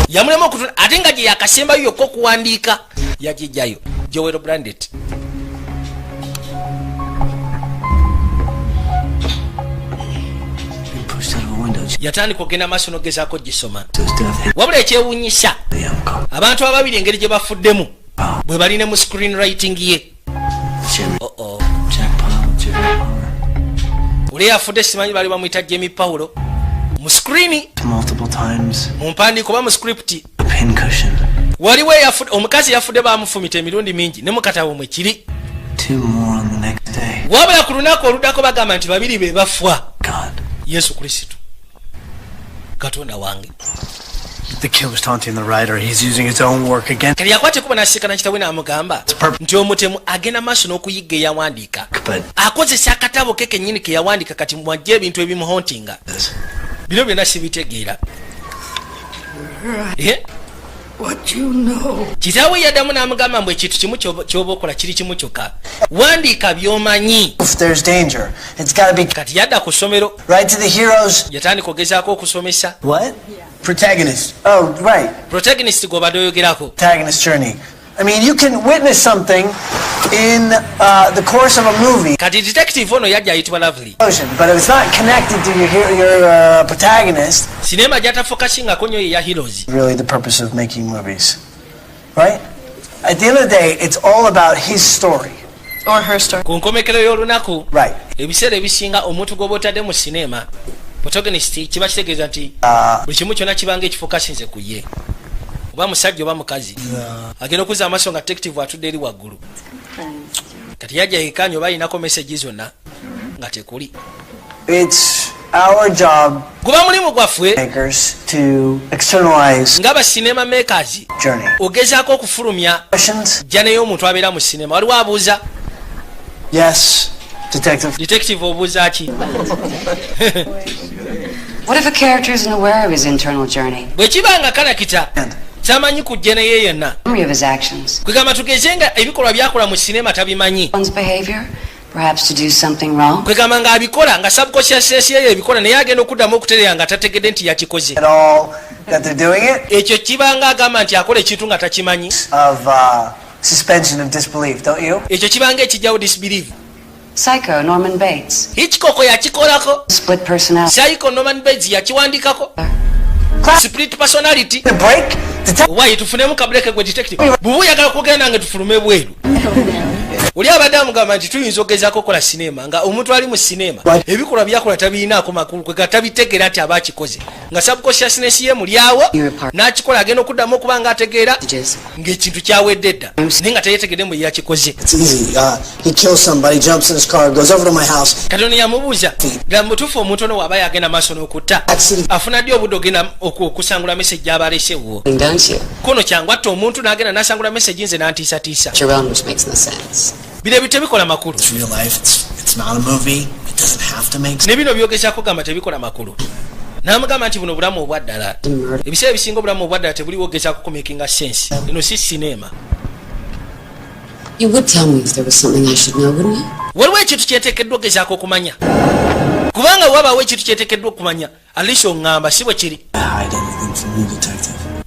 Yamulema okutuna ate nga gye yakasembayo yokka okuwandiika yagijjayo. Joel Brandet. Been pushed out of a window. Yatandika okugenda maaso n'ogezaako gisoma. Just death. Wabula ekyewuunyisa The young cop. abantu ababiri engeri gye bafuddemu bwe bali ne mu screenwriting ye. Jimmy. Oh. Jack Powell. Jimmy Power. Uli yafudde simanyi bali bamuyita Jamie Paulo. Mu screen Multiple times. mu mpandiiko oba mu script A pincushion. waliwo omukazi yafudde bamufumita emirundi mingi ne mu katabo mwe kiri. 2 more on the next day. Wabula ku lunaku oluddako bagamba nti babiri be bafa. God. Yesu Kristo Katonda wange. The killer's taunting the writer. He's using his own work against. Kali yakwate kuba n'asiikana kitawe n'amugamba perfect. nti omutemu agenda maaso n'okuyigga eyawandiika. But Akozesa akatabo ke kennyini ke yawandiika kati mwajja ebintu ebimuhontinga. this. Bino byonna sibitegeera. what you know. kitaawe yaddamu n'amugamba mbu ekintu kimu ky'oba okola kiri kimu kyokka wandiika by'omanyi. If there's danger, it's got to be kati yadda ku ssomero right to the heroes. yatandika ogezaako okusomesa. What? Protagonist. Oh, right. protagonist gw'obadde oyogerako. Protagonist journey. I mean, you can witness something in the course of a movie. kati detective ono yajja ayitibwa Lovely. But if it's not connected to your protagonist, sinema gyatafokasingako nnyo ye ya heroes. really the purpose of making movies, right? At the end of the day, it's all about his story. Or her story. ku nkomekero y'olunaku Right. ebiseera ebisinga omuntu gw'oba otadde mu sinema protagonist kiba kitegeeza nti buli kimu kyonna kibanga ekifokasinze ku ye, oba musajja oba mukazi. agenda okuzza amaaso nga detective atudde eri waggulu. kati yajja yekanye oba ayinako message zonna nga tekuli. It's our job, guba mulimu gwaffe makers, to externalize ng'aba sinema makers journey. ogezaako okufulumya Questions? jja n'ey'omuntu abeera mu sinema. waliwo abuuza Yes, detective. detective obuuza ki? What if a character isn't aware of his internal journey? bwe kiba nga kalakita tamanyi kujja naye yenna, Memory of his actions. kwegamba tugeze nga ebikolwa byakola mu sinema tabimanyi, One's behavior? Perhaps to do something wrong? kwegamba ng'abikola nga subconscious ye ebikola naye agenda okuddamu okutereera nga tategedde nti yakikoze. At all that they're doing it, ekyo kiba nga agamba nti akola ekintu nga takimanyi. of suspension of disbelief, don't you? ekyo kiba nga ekijjawo disbelief. Psycho, Norman Bates. Hitchcock yakikolako. Split personality. Psycho Norman Bates yakiwandikako. Split personality. The break? Why tufunemu kabreke gwe detective? Bubu yagala kugenda nga tufulume bweru. Oli abadde amugamba nti tuyinza ogezaako kola sinema nga omuntu ali mu sinema ebikolwa byakola tabiinaako makulu kwega tabitegeera nti aba akikoze nga subconsciousness ye mulyawo n'akikola agenda okuddamu okuba nga ategeera ng'ekintu kyawedde dda naye nga teyetegedde mu yakikoze. It's easy. He kills somebody, jumps in his car, goes over to my house. Katonda yamubuuza ddala mutuufu omuntu ono waaba yagenda maaso n'okutta afuna ddi obudde ogenda okusangula message gy'aba alesewo kono kyangu atta omuntu n'agenda n'asangula message nze n'antiisatiisa bire tebikola makulu. It's real life. It's not a movie. It doesn't have to make sense. ne bino byogezaako gamba tebikola makulu. n'amugamba nti buno obulamu obwaddala ebiseera ebisinga obulamu obwaddala tebuliwo ogezaako kumakinga sense. eno si sinema. You would tell me if there was something I should know, wouldn't you? waliwo ekintu kyeteekeddwa ogezaako okumanya kubanga wabaawo ekintu kyeteekeddwa okumanya alisi oŋŋamba si bwe kiri.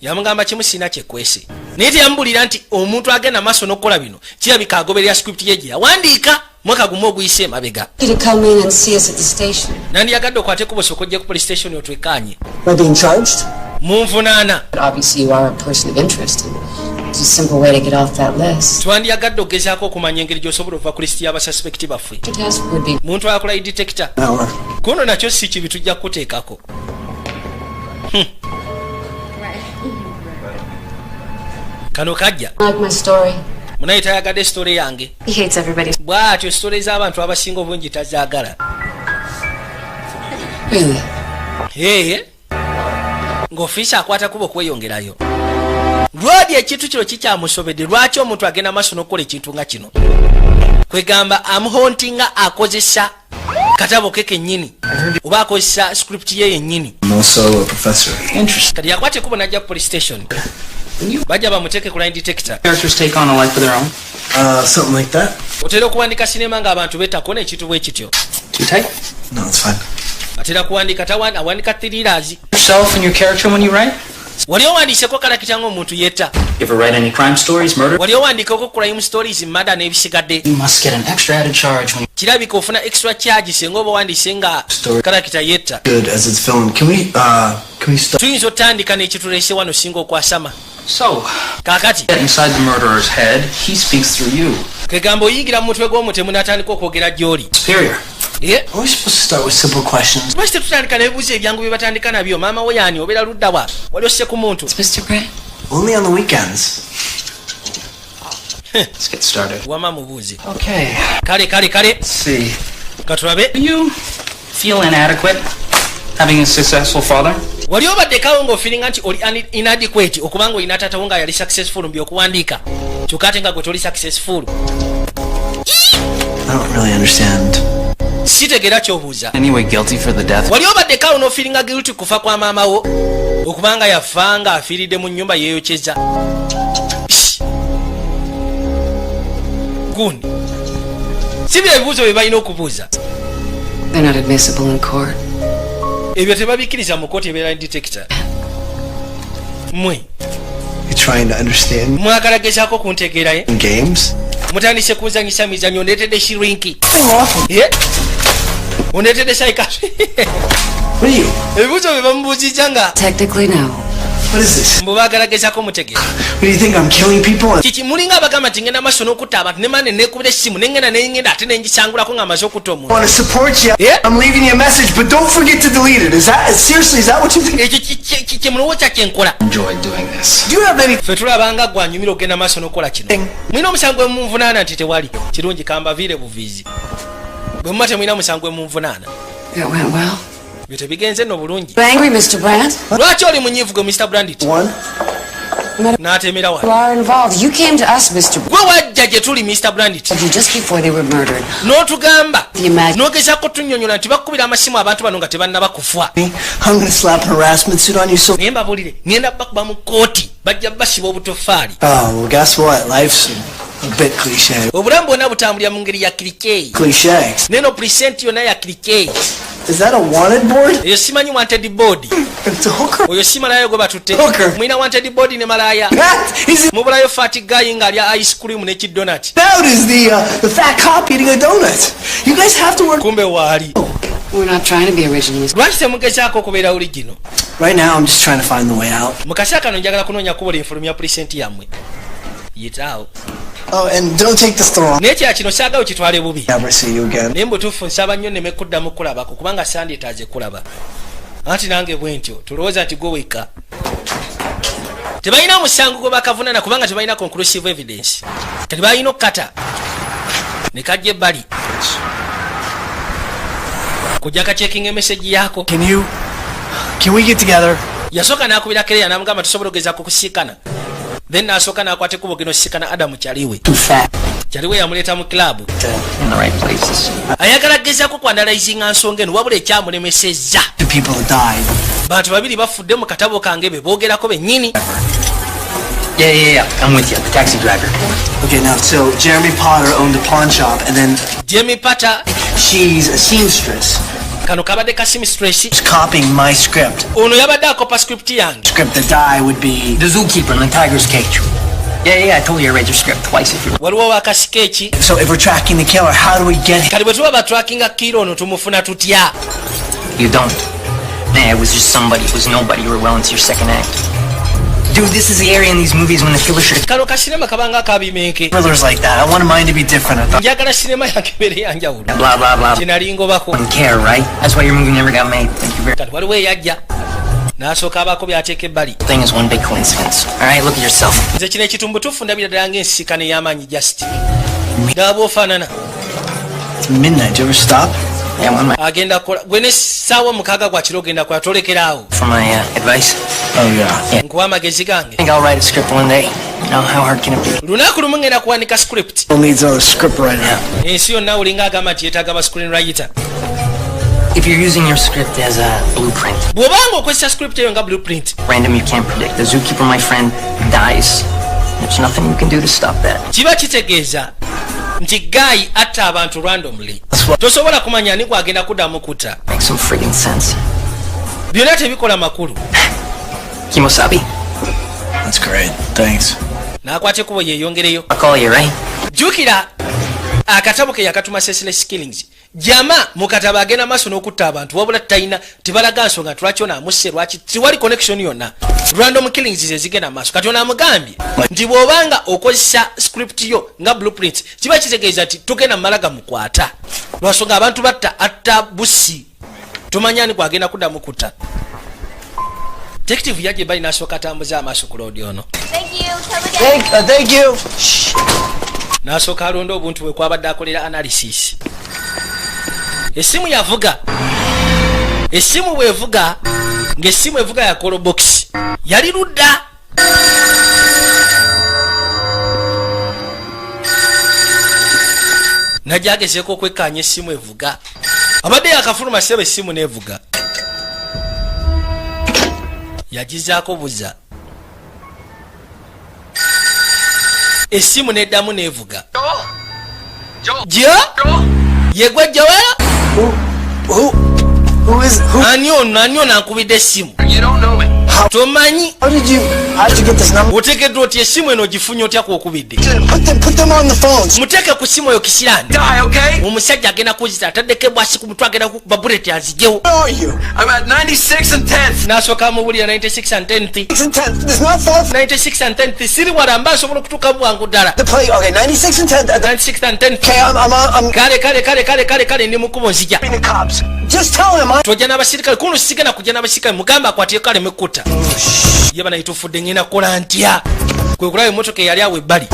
yamugamba kimu sina kyekwese naye teyamubulira nti omuntu agenda maaso n'okukola bino kirabika agoberera script ye gye yawandiika mwaka gumu oguyise emabega. nandiyagadde okwate kubosa okojja ku police station otwekanye munvunaana. twandiyagadde ogezaako okumanya engeri gy'osobola okuva ku lisiti y'abasuspekiti baffe. muntu akola detector kuno nakyo si kibi tujja kukuteekako. kano kajja munaye tayagadde story yange bw'atyo story z'abantu abasinga obungi tazaagala. ng'ofiisa akwata kuba okweyongerayo lwadi ekintu kino kikyamusobedde lwaki omuntu agenda maaso n'okukola ekintu nga kino kwegamba amuhontinga akozesa katabo ke kennyini oba akozesa script ye yennyini. kati yakwate kuba najja ku police station bajja bamuteeke ku line detector. Something like that. otera okuwandika sinema ng'abantu bettako n'ekintu bwe kityo. No, it's fine. atera kuwandika awandika thrillers. Yourself and your character when you write? wali owandiiseko kalakita ng'omuntu yetta. You ever write any crime stories, murder? wali owandiikako crime stories mada n'ebisigadde. You must get an extra added charge when kirabika ofuna extra charge senga oba owandiise nga kalakita yetta. Good as it's filmed. Can we start? tuyinza otandika n'ekituleese wano singa okwasama. So, kaakati get inside the murderer's head, he speaks through you. kwegamba oyingira mu mutwe gw'omutemu n'atandika okwogera gy'oli. Superior. Yeah. Are we supposed to start with simple questions? lwaki tetutandika n'ebibuuzo ebyangu bye batandika nabyo maama we yaani obeera ludda wa wali osse ku muntu. Mr. Gray? Only on the weekends. Let's get started. wama mubuuze. Okay. kale Let's see. katulabe. Do you feel inadequate having a successful father? wali obaddekawo ng'ofiringa nti oli inadequate okubanga olina taatawo nga yali successful mu by'okuwandiika kyokka ate nga gwe toli successful. I don't really understand. sitegeera ky'obuuza. Anyway, guilty for the death. wali obaddekawo n'ofiringa guilty kufa kwa maama wo okubanga yafanga afiiridde mu nnyumba yeeyokyeza gundi si bye ebibuuzo bye balina okubuuza They're not admissible in court. ebyo tebabikkiriza mu kooti ebeera detector mwe You trying to understand mwagala gezaako kuntegeeraye games? mutandise kuzanyisa mizanyo ondeetedde shirinki ondeetedde saikasi What are you? ebibuuzo bye bamubuuzizza nga Technically, no. What is this? mbu baagala gezaako mutegeera What do you think? I'm killing people? kiki mulinga abagamba nti ngenda maaso n'okutta abantu ne mane neekubira essimu nengenda nengenda ate nengisangulako nga amaze okutta I omuntu want to support you. Yeah? I'm leaving you a message, but don't forget to delete it. Seriously, is that what you think? ekyo kyemulowooza kyenkola Enjoy doing this. Do you have any ffe tulabanga gwanyumira okgenda maaso n'okukola kino mulina omusango emunvunaana nti tewali kirungi kambaviire buviizi bwe muba temulina musango emunvunaana It went well. byo tebigenze nno bulungi You angry, Mr. Brandt? lwaki oli munyiivu gwe Mr. Brandit one? n'atemera You wali are involved. You came to us, Mr. Brandt. gwe wajja gye tuli Mr. Brandit Just before they were murdered. n'otugamba The imagine. n'ogezaako tunnyonnyola nti bakubira amasimu abantu bano nga tebannaba kufa I'm gonna slap a harassment suit on you so. naye mbabuulire ngenda bakuba mu kooti bajja basiba obutofaali Oh, well, guess what? Life's a bit cliche. obulamu bwonna butambulira mu ngeri ya kirikeeyi Cliche. neno purisenti yonna ya kirikeeyi Is that a wanted board? eyo simanyi wanted board It's a hooker. oyo si malaaya gwe batutte Hooker. mwina wanted board ne malaaya That is mubulayo fati gayi ng'alya ice cream n'ekidonati That is the fat cop eating a donut. You guys have to work. kumbe waali We're not trying to be original, Mr. lwaki temugezaako okubeera origino Right now, I'm just trying to find the way out. mu kaseera kano njagala kunoonya kubola enfulumya purisenti yammwe yitaawo Oh, and don't take this the wrong. naye kya kino saagawo kitwale bubi Never see you again. naye mbutuufu nsaba nnyo nneme kuddamu kulabako kubanga sandyetaaze kulaba anti nange bwe ntyo tulowooza nti gwe wekka tebalina musango gwe bakavunana kubanga tebalina conclusive evidence kati balina okukata ne kajja ebbali kujja kacekinga emesegi yaako Can we get together? yasooka n'akubira kereya n'amugamba tusobola ogezaako kusiikana then n'asooka n'akwata ekkubo geno siikana adamu kyaliwe Too fat. kyaliwe yamuleeta mu kilabu In the right places. ayagala gezaako kwandalayizinga nsonga eno wabula ekyamulemesezza The people that died. bantu babiri bafudde mu katabo kange be boogerako bennyini Yeah. I'm with you. The taxi driver. Okay, now, so Jeremy Potter owned a pawn shop, and then Jamie Potter she's a seamstress. kano kabadde ka seamstress She's copying my script. ono yabadde akopa script yange Script that die would be. The zookeeper in the tiger's cage. Yeah. I told you I read your script twice if you. waliwo wakasikeeki So if we're tracking the killer, how do we get him? kati bwe tuba batrakinga kiro ono tumufuna tutya You don't. Nah, it was just somebody. It was nobody. You were well into your second act. Dude, this is the area in these movies when the killer should. kano kasinema kabanga akabimenke Thrillers like that. I wanted mine to be different. I thought. njagala sinema yange ebeere yanjawulo Blah blah blah. kinalingobako Wouldn't care, right? That's why your movie never got made. Thank you very. kati waliwo eyajja n'asooka abaako byateeka ebbali Thing is one big coincidence. All right, look at yourself. nze kino ekitumbutuufu ndabira ddala ng'ensisikano ey'amaanyi just ddala bw'ofaanana It's midnight. Do you ever stop? Yeah, one agenda kukola gwe ne ssaawa mukaaga gwa kiro ogenda kola tolekeraawo for my advice. Oh yeah. nkuwa amagezi gange I think I'll write a script one day. You know, how hard can it be? lunaku lumu ngenda kuwanika script Who needs a script writer? ensi yonna olinga agamba nti yeetaaga ba screen writer If you're using your script as a blueprint, bw'obanga okozesa script eyo nga blueprint random you can't predict. The zookeeper, my friend, dies. There's nothing you can do to stop that. kiba kitegeeza nti gayi atta abantu randomly tosobola kumanya ani gwagenda kuddamu kutta Makes some friggin' sense. byonna tebikola makulu Kimosabi, That's great. Thanks. n'akwata ekkubo yeeyongereyo I'll call you, right? jjukira akatabo ke yakatuma senseless killings jama mu katabo agenda maaso n'okutta abantu wabula talina tebalaga nsonga lwaki ono amusse lwaki tiwali connection yonna random killings ze zigenda maaso kati ono amugambye nti bw'obanga okozesa script yo nga blueprint kiba kitegeeza nti tugenda mu malaga mukwata lwansonga abantu batta atta busi tumanyani gwagenda kuddamu kutta detective yajje bali n'asooka atambuza amaaso ku loodi ono Thank you. n'asooka alonda obuntu bwe kwabadde akolera analysis essimu yavuga essimu bwevuga ng'essimu evuga ya colobox yali ludda najja agezeeko okwekkaanya essimu evuga abadde yakafuluma seba essimu n'evuga yagizaako buza essimu neddamu neevuga jo yegwe Joel ani ono ankubidde essimu tomanyi otegeddwa oti essimu eno ogifunye otya kwokubidde muteeke ku ssimu eyo kisirani omusajja agenda kuzita ataddeko ebwasi ku mutwe agenda kukuba buleti azigewo n'asooka amubulira 96 and 10th 96 and 10th siri wala mba asobola okutuuka bwangu ddala 96 and 10th kale ndi mukubo nzija tojja n'abasirikale kuno sigenda kujja n'abasirikale mugamba akwatieko alemekutta ye banayitufudde ngenda kukola ntya kwe kulaba emmotoka eyali awo ebbali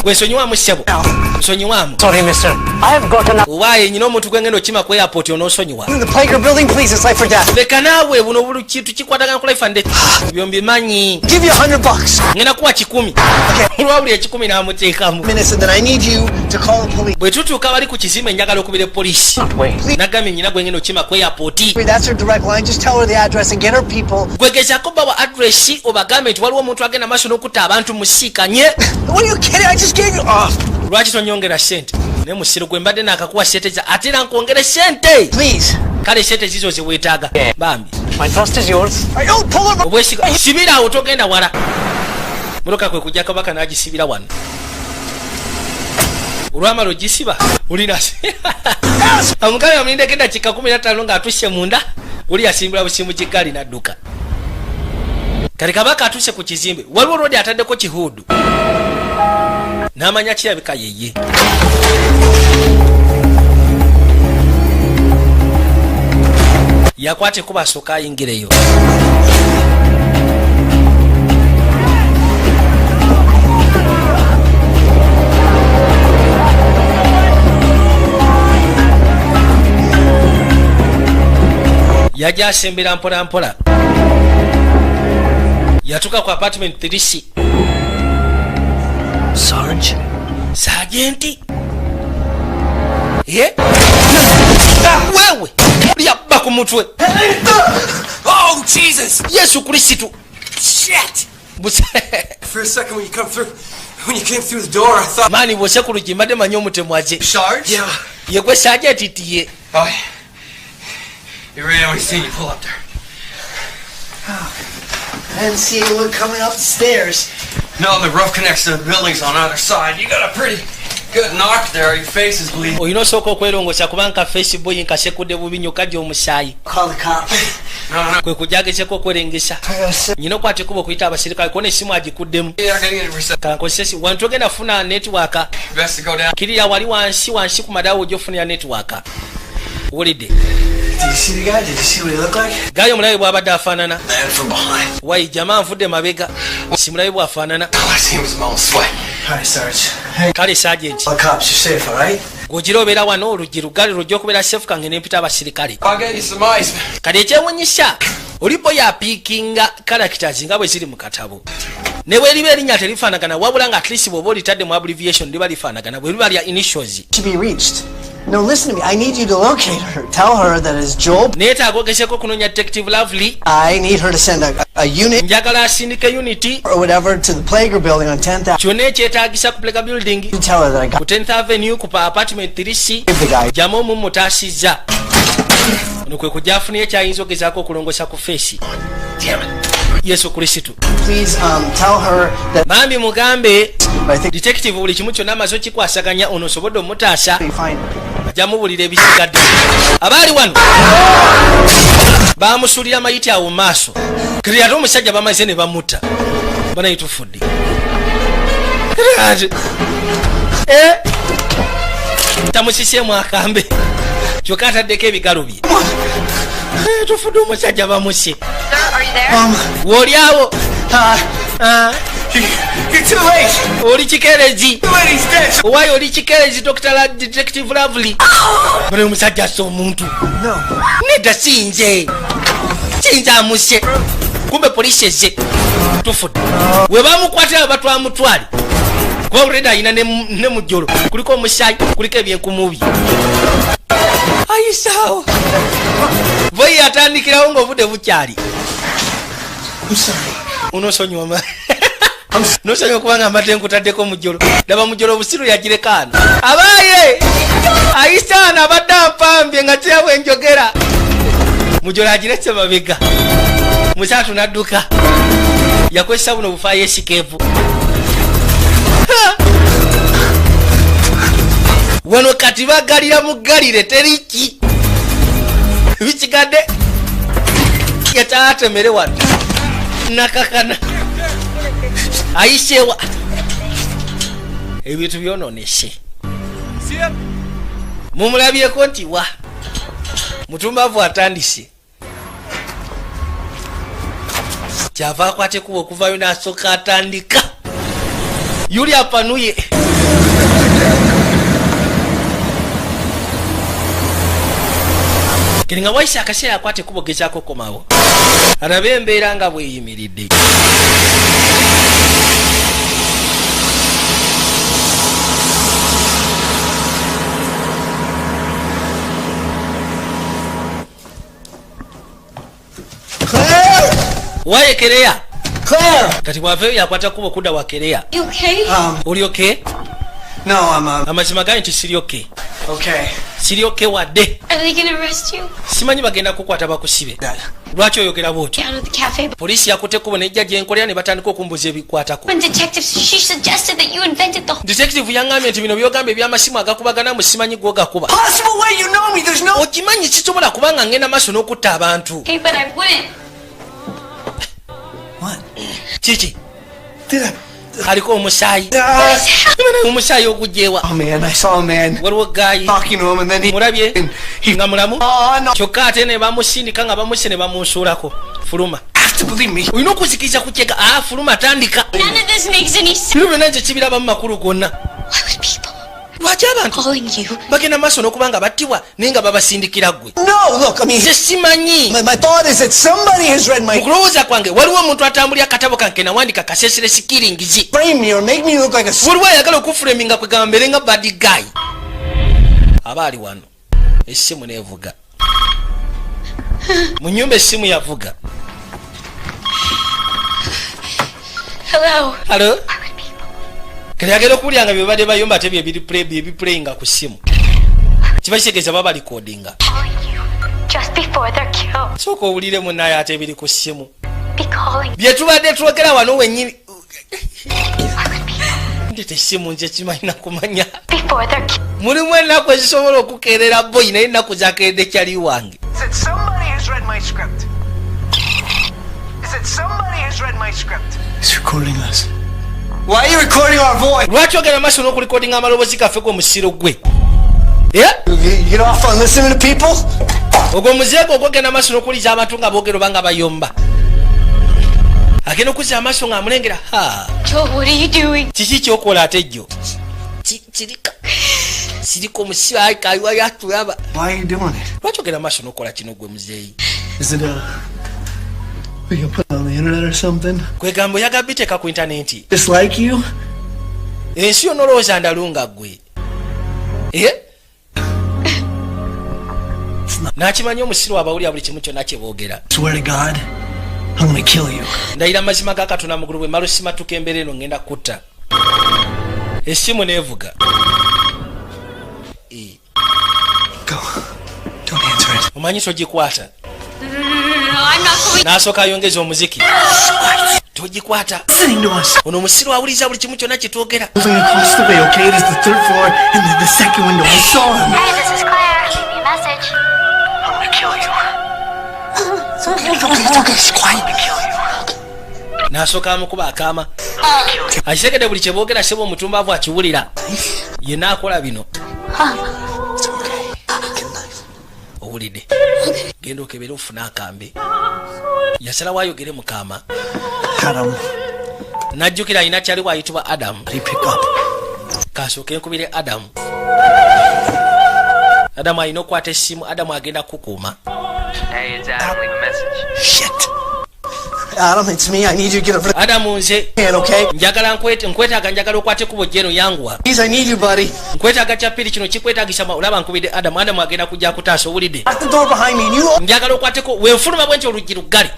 gwe nsonyiwamu ssebo nsonyiwamu owaaye nyina omuntu gwengenda okima ku airport onoosonyiwa leka naawe buno buli kintu kikwatagana ku life and death byo mbimanyi ngenda kuwa 10 olwa buli 10 n'amuteekamu bwe tutuuka bali ku kizimbe njagala okubira poliisi nagambye nyina gwengenda okima ku airport gwegezaako bawa adresi obagambe nti waliwo omuntu agenda maaso n'okutta abantu musiikanye lwaki tonyongera sente naye musiro gwe mbadde naakakuwa sente za ate era nkwongere sente kale sente zizo zeweetaaga bambi obwesiga sibira awo togenda wala muloka kwe kujja kabaka n'agisibira wano olwamala ogisiba olina omukale amulindeko eddakiika 15 ng'atusse munda oli yasimbula busimu kigali n'adduka kale kabaka atuse ku kizimbe waliwo rodi ataddeko kihuudu n'amanya kirabika yeye yakwate kuba asooka ayingireyo yajja asembera mpola mpola yatuka ku apartment 3C Sergeant wewe lyabba ku mutwe Oh, Jesus! Yesu Kristo Shit! For a second when you came through the door, I thought... Mani bwose ku lugi mbadde manyi omutemu aje. Sarge? Yeah. Yegwe Sergeant tiye. Oh, you ran when I seen you pull up there. I didn't see anyone coming up the stairs. No, the roof connects to the buildings on either side. You got a pretty good knock there. Your face is bleeding. Oyina osooka okwerongoosa kubanga Facebook nkasekudde bubi nnyo kajja omusaayi. Call the cops. No. Kwe kujagezeko okwerengesa. Nyina okwate kuba okuyita abasirikale kuona essimu agikuddemu. Yeah, I gotta get it reset. Kankosesi wantu ogenda funa network. Best to go down. Kiriya wali wansi ku madawo ojofunira network. Wulidde. Did you see the guy? Did you see what he looked like? Gayo omulabe bw'abadde afaanana. Man from behind. Wayi jamaa nvudde mabega. Simulabe bw'afaanana. Oh, I see him smell sweat. Hi, Sarge. Hey, Kale Sergeant. the cops, you're safe, all right? Gwogira obeera wano oluggi lugali lujja okubeera safe kange nempita abasirikale. I'll get you some ice. Kale ekyewunyisa oli boy apiikinga characters nga bwe ziri mu katabo. Ne bwe liba erinnya terifaanagana wabula nga at least bw'oba olitadde mu abbreviation liba lifaanagana bwe liba lya initials. To be reached. No, listen to me. I need you to locate her. Tell her that it's Joel. Neetaaga ogezeeko okunoonya Detective Lovely. I need her to send a unit Njagala asindike unity. or whatever to the Plager building on 10th Avenue. Kyonna ekyetaagisa ku Plague Building. You tell her that I Ku got 10th Avenue ku apartment 3C. the guy. Jamu mumutaasizza. Ono kwe kujja afunye ekyayinza ogezaako okulongosa ku feesi. Damn it. Yesu Kristo. Please tell her that Bambi mugambe I think detective buli kimu kyonna amaze okikwasaganya ono osobodde omutaasa. you find her. Ajja mubulira ebisigadde. Abaali wano baamusuulira mayiti awo mu maaso. Kati ate omusajja bamaze ne bamutta. Banayitufudde. Tamusisiemu akambe. Kyokka ataddeko ebigalo bye. Tufudde omusajja bamuse. Sir, are you there? W'oli awo. You're too late. Oli kikerezi. Too late, he's dead. Owaayo oli kikerezi Dr. Detective Lovely. Bale omusajja assa omuntu. No. Nedda sinze. Sinze amuse. Kumbe poliisi ezze. Tufudde. We bamukwatira batwamutwale. Kuba olredi ayina ne mu jjolo. Kuliko omusaayi, kuliko ebyenkumubi. Ayisaawo. Boyi atandikirawo ng'obudde bukyali. I'm sorry. Unosonyiwa nosonyiwa kubanga mbadde nkutaddeko mujolo. Daba mujolo obusiru yagirekaano. Abaaye! Ayisaana abadde ampambye nga Filimu Enjogera. Mujolo agiretse mabega. Musaatu n'adduka. Yakozesa buno bufaayo esikeevu. Wano kati bagalira mugalire teriki. Bikigadde yataatemere wano nakakana ayisewa ebintu byononeshe mumulabyeko nti wa mutumbavu atandise kyava akwate kuba okuvayo n'asooka atandika yuli apanuye Kiringa waisa akaseera akwate kubo gezaako komawo. Arabe embeera nga bweyimiridde. Claire! Waye Kereya. Claire! Kati bw'aveyo yakwata kubo kudda wa Kereya. You okay? Oli okay? No, I'm Amazima gani nti siri okay. okay. Siri okay wadde. Are they gonna arrest you? Simanyi bagenda kukwata bakusibe. Lwaki oyogera bw'otyo? Out of the cafe. Poliisi yakutte kubo nejja gye nkolera ne batandika okumbuza ebikwatako. When detectives, she suggested that you invented the whole. Detective yangambye nti bino byogamba eby'amasimu agakubagana mu simanyi gwogakuba. Possible way, you know me, there's no... Okimanyi kisobola kubanga ngenda maaso n'okutta abantu. Hey, but I wouldn't. What? Kiki? Did I... Aliko omusaayi. Omusaayi ogugyewa. Oh man, I saw a man waliwo gaayi talking to him and then mulabye he... nga mulamu Oh, no. kyokka ate ne bamusindika nga bamuse ne bamunsuulako. Fuluma have to believe me. olina okuzikiriza kukyeka. Fuluma tandika. None of this makes any sense. bino byonna nze kibirabamu makulu gonna. Why would people lwaki abantu calling you? bagenda maaso n'okubanga battibwa naye nga babasindikira ggwe. No, look, I mean... nze simanyi. My thought is that somebody has read my... Kulowooza kwange waliwo omuntu atambulira akatabo kange nawandika kasesere sikiringizi. frame me or make me look like a... waliwo ayagala okufulaminga kwe gamba mbere nga bad guy. Aba ali wano essimu neevuga mu nnyumba essimu yavuga. Hello. Halo? Kale yagera okuwulira nga bye badde bayomba ate bye biplayinga ku ssimu. Kiba kitegeeza baba likodinga. Just before they're killed. Sooka owulire munnaye ate biri ku ssimu. Be calling. Bye tubadde twogera wano wennyini. Ndete essimu nze kimanyina kumanya. Before they're killed. Mulimu ennaku ezisobola okukeerera boyi naye ennaku zakeeredde kyali wange. Is it somebody has read my script? Is it somebody has read my script? He's recording us. Why are you recording our voice? Lwaki ogenda maaso n'okulikodinga amaloboozi gaffe g'omusiro gwe? You get off on listening to people? Ogwo muzeego ogwogenda maaso n'okuwuliza abantu nga boogera oba nga bayomba. Agenda okuzza amaaso ng'amulengera. Joe, what are you doing? Kiki kyokola ate jjo? Kirika. Sirika omusaayi kayiwa yatulaba. Why are you doing it? Lwaki ogenda maaso n'okola kino gwe muzeeyi? Is it we can put it on the internet or something? Kwegamba oyaga biteeka ku intaneti. Just like you? Ensi yonna olowooza ndalunga ggwe. Nakimanyi omusiru abawulira buli kimu kyonna kye boogera. Swear to God, I'm gonna kill you. Ndayira mazima ga Katonda mugulu bwe malo simatuka embeera eno ngenda kutta. Essimu neevuga. Go. Don't answer it. Omanyi togikwata. No, I'm not going. N'asooka ayongeza omuziki. Togikwata. Listening to us. Ono omusiru awuliriza buli kimu kyonna kye twogera. Moving across the way, okay? It is the third floor and the second window. I saw him. Hey, this is Claire. Leave me a message. I'm gonna kill you. It's okay. It's quiet. I'm gonna kill you. N'asooka amukuba akaama. Akitegedde buli kye boogera sebo omutumbaavu akiwulira. Yenna akola bino. Owulidde. Genda okebere ofune akambe. Yasalawo ayogere mu kaama. Adam. N'ajjukira alina kyali bw'ayitibwa Adam. He pick up. Kasooke nkubire Adam. Adam alina okukwata essimu. Adam agenda kukuuma. Hey, it's Adam. Leave a message. Shit. Adam, it's me. I need you to get a Adam nze okay? njagala nkwetaaga njagala okwate kubo jeno yanguwa. Please, I need you, buddy. Nkwetaaga kyapiri kino kikwetaagisa olaba nkubidde Adam. Adam agenda kujja kutaasa owulidde. Lock the door behind me and you Njagala okwateko wenfuluma bwenti oluggi luggale.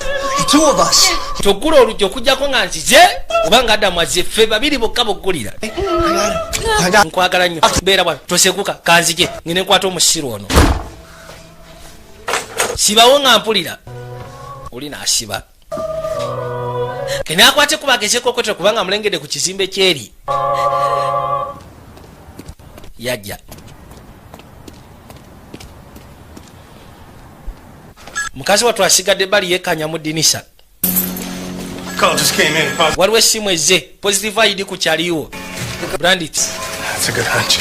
two of us. Toggula oluggi okujjako nga nzize obanga Adam azze ffe babiri bokka boggulira. I got Nkwagala nnyo. Beera bwa tosekuka kanzige ngene nkwata omusiru ono. Sibawo nga mpulira. Oli naasiba. Kena akwate kubagezeko kwetero kubanga mulengedde ku kizimbe kyeri. Yajja. Mukazi watu asigadde bali yekanya mu dinisa. Call just came in. Waliwo essimu ezze. Positive ID ku kyaliwo. Brandit. That's a good hunch.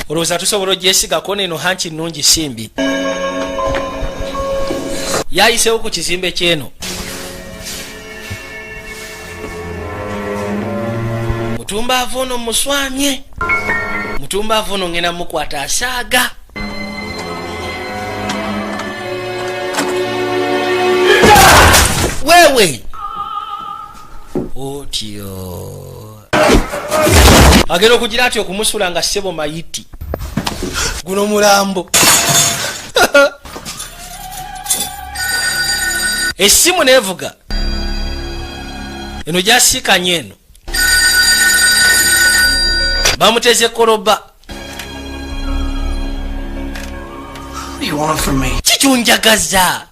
Olowooza tusobola ogyesigako neno hanki nnungi simbi. Yayisewo ku kizimbe kyeno. Mutumba avono muswamye. Mutumba avono ngena mukwata asaaga. Wewe. Otio. Agero kugira ati okumusula nga ssebo mayiti. Guno mulambo. Essimu nevuga. Eno jasikanye eno. Bamuteze koroba. What do you want from me? Kichunjagaza.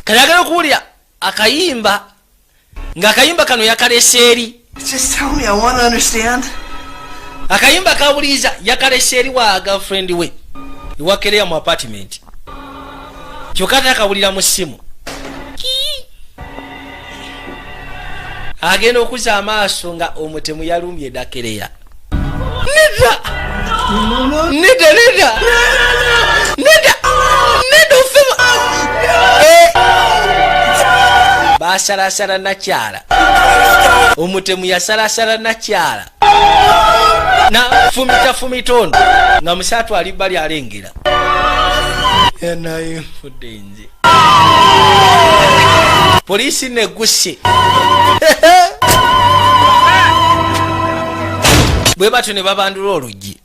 Kayagala okuwulira akayimba. Nga akayimba kano yakalese eri. Just tell me. I want to understand. Akayimba kawuliza yakalese eri wa girlfriend we. Iwakelea mu apartment. Kyokata akawulira mu ssimu. Agenda okuza amaaso nga omutemu yalumbye dakereya. Neda! Neda, neda! Neda! Neda ofema! Basalasala nakyala. Omutemu yasalasala nakyala. Na fumita ono. Nga musatu ali bali alengera. Yanaye mfudde nze. Polisi neguse. Bwe batu ne babandula oluggi.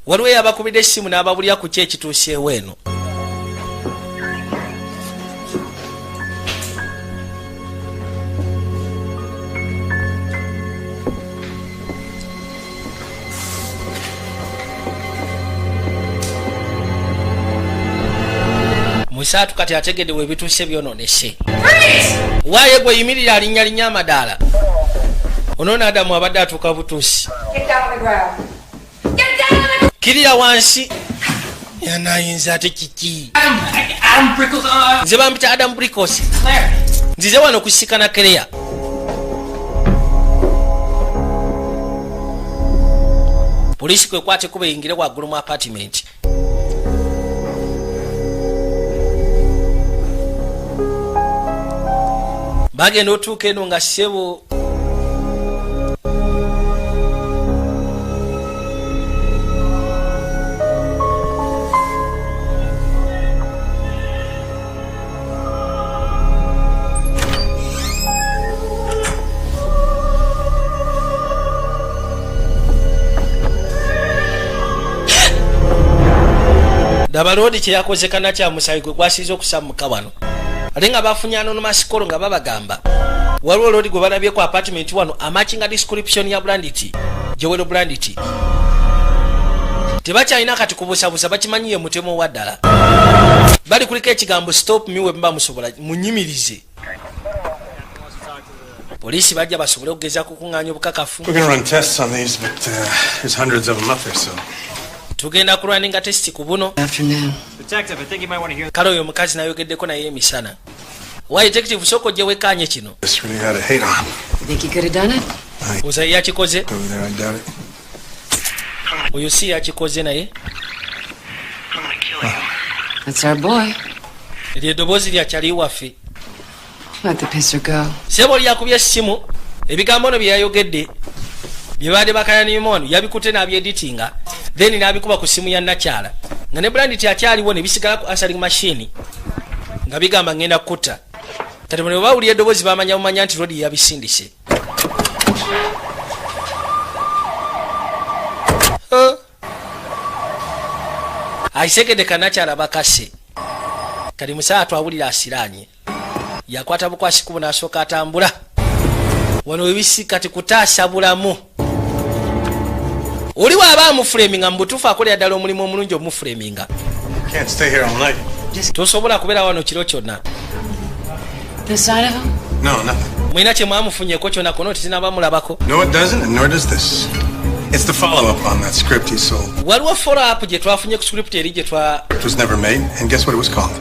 Waliwo yabakubidde essimu n'ababulira ku kyekituuseewo eno. Musatu kati ategedde we bituuse byononese. Waaye gwe yimirira alinnyalinnya amadaala. Onoona Adamu abadde atuuka butuusi. Kirira wansi. Yanayinza ate kiki. Nze bampita Adam Bricos. Nzize wano kusikana Kereya. Polisi kwe kwate kuba yingire waggulu mu apartment. Bagenda otuuka eno nga ssebo. Dabalodi kyeyakozekana kya musayi gwe gwasiiza okusammuka wano. Ate nga bafunye anonymous nga babagamba. Waliwo lodi gwe balabye ku apartment wano amatchinga description ya Brandit. Jewelo Brandit. Tebakyalina kati kubusabusa bakimanyiye mutemo wa ddala. Bali kuliko ekigambo stop me we mba musobola munyimirize. Polisi bajja basobole okugezaako kukuŋŋaanya obukakafu. We're going to run tests on these, but there's hundreds of them up there, so. Tugenda kulwaninga testi ku buno. Afternoon. Detective, I think you might want to hear. Kale oyo mukazi nayogeddeko naye emisana. Why detective soko gye wekanye kino? This really had a hate on. You think you could have done it? Oza yakikoze? Over there, I doubt it. Oyo si yakikoze naye? That's our boy. Eryo eddoboozi lyakyali waffe. Let the pisser go. Sebo lyakubye essimu, ebigambo ono bye yayogedde, bye baadde bakayanimu ono, yabikutte n'abyeditinga, then n'abikuba ku ssimu ya Nakyala. Nga ne Brandit akyaliwo ne bisigala ku answering machine, nga bigamba ngenda kutta. kati bano bawulira eddoboozi bamanya nti Rodi yabisindise. Aisegede kanakyala bakase kati musaa twawulira asiranye yakwata bukwasi kubo n'asooka atambula wano ebisi kati kutaasa bulamu oli waaba amuframinga mu butuufu akolera ddala omulimu omulungi omuframinga tosobola kubeera wano kiro kyonna mwina kye mwamufunyeko kyonna kono tizinaba mulabako. It's the follow-up on that script he sold. Waliwo follow-up gye twafunye ku script eri gye twa. It was never made, and guess what it was called?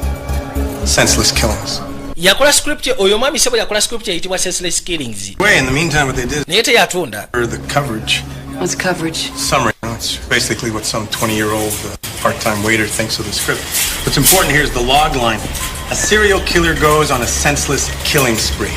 Senseless Killings. Yakola script oyo mwami sebo yakola script eyitibwa Senseless Killings. Wait, in the meantime, what they did. Naye teyatunda. The coverage. What's coverage? Summary. It's basically what some 20-year-old part-time waiter thinks of the script. What's important here is the log line. A serial killer goes on a senseless killing spree.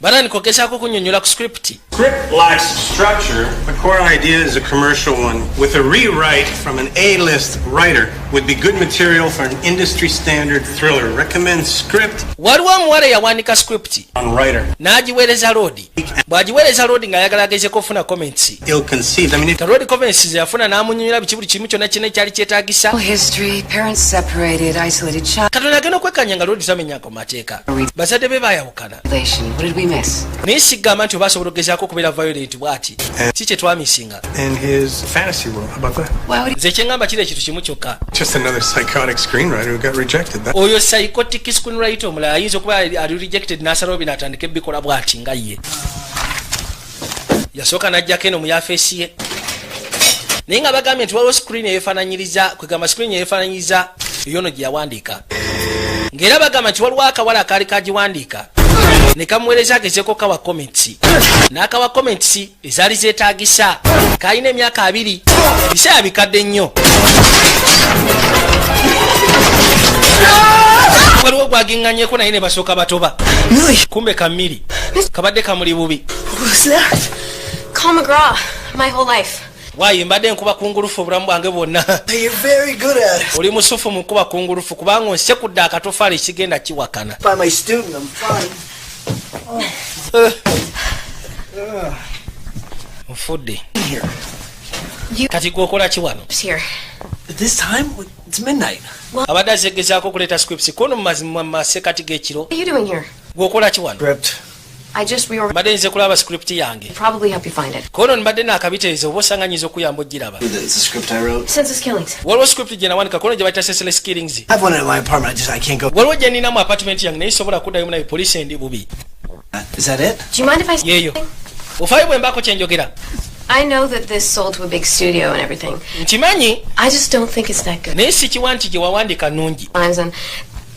Bana nikokesako kunyonyola ku script. Script lacks structure. The core idea is a commercial one with a rewrite from an A-list writer would be good material for an industry standard thriller. Recommend script. Waliwo omuwala yawanika script on writer. N'agiweereza Rodi. Bw'agiweereza Rodi ng'ayagala agezeko okufuna comments. Ill-conceived. I mean, if Rodi comments ze yafuna n'amunyonyola buli kimu kyonna kyonna ekyali kyetaagisa. History, parents separated, isolated child. Katonda agenda okwekanya nga Rodi tamenyako mateeka. Bazadde be baayawukana. What did we miss? Naye sigamba nti obasobola okugezaako okubeera violent bw'ati si kye twamisinga. And his fantasy world, how about that? Nze kyengamba kiri ekintu kimu kyokka. Just another psychotic screenwriter who got rejected. Oyo psychotic screenwriter omulala ayinza okuba ali rejected n'asalawo binatandika ebikola bw'ati nga ye. Yasooka n'ajjako eno mu yafeesi ye. Naye nga bagambye nti waliwo screen eyeefaananyiriza kwegamba screen eyeefaananyiriza yono gye yawandiika. Ng'era bagamba nti waliwo akawala akaali kagiwandiika. Ne kamuweereza agezeko kawa comments. N'akawa comments ezaali zeetaagisa. Kaalina emyaka 2. Biseera bikadde nnyo. Waliwo gwagiŋŋanyeeko naye ne basooka batoba. Kumbe kamiri. Kabadde kamuli bubi. Call McGraw my whole life. Waayi mbadde nkuba kungulufu obulamu bwange bwonna. You're very good at it. Oli musufu mu nkuba kungulufu kubanga onsekudde akatofaali ekigenda kiwakana. By my student, I'm fine. Nfudde. Kati gwokola ki wano? At this time? It's midnight. Abadde azegezaako okuleeta scripts kono mu masekati g'ekiro. What are you doing here? Gwokola ki wano? Script. I just reorganized. Mbadde nze kulaba script yange. Probably help you find it. Kono mbadde naakabitereeza oba osanganyiza okuyamba ogiraba. It's a script I wrote. Senseless Killings. Waliwo script gye nawanika kono gye bayita Senseless Killings. I have one in my apartment. I can't go. Waliwo gye ninamu apartment yange naye sobola kuddayo nayo poliisi endi bubi. Is that it? Do you mind if I say Yeeyo. something? Ofaayo bwe mbaako kye njogera. I know that this sold to a big studio and everything. Nkimanyi I just don't think it's that good. naye sikiwa nti gye wawandiika nnungi. And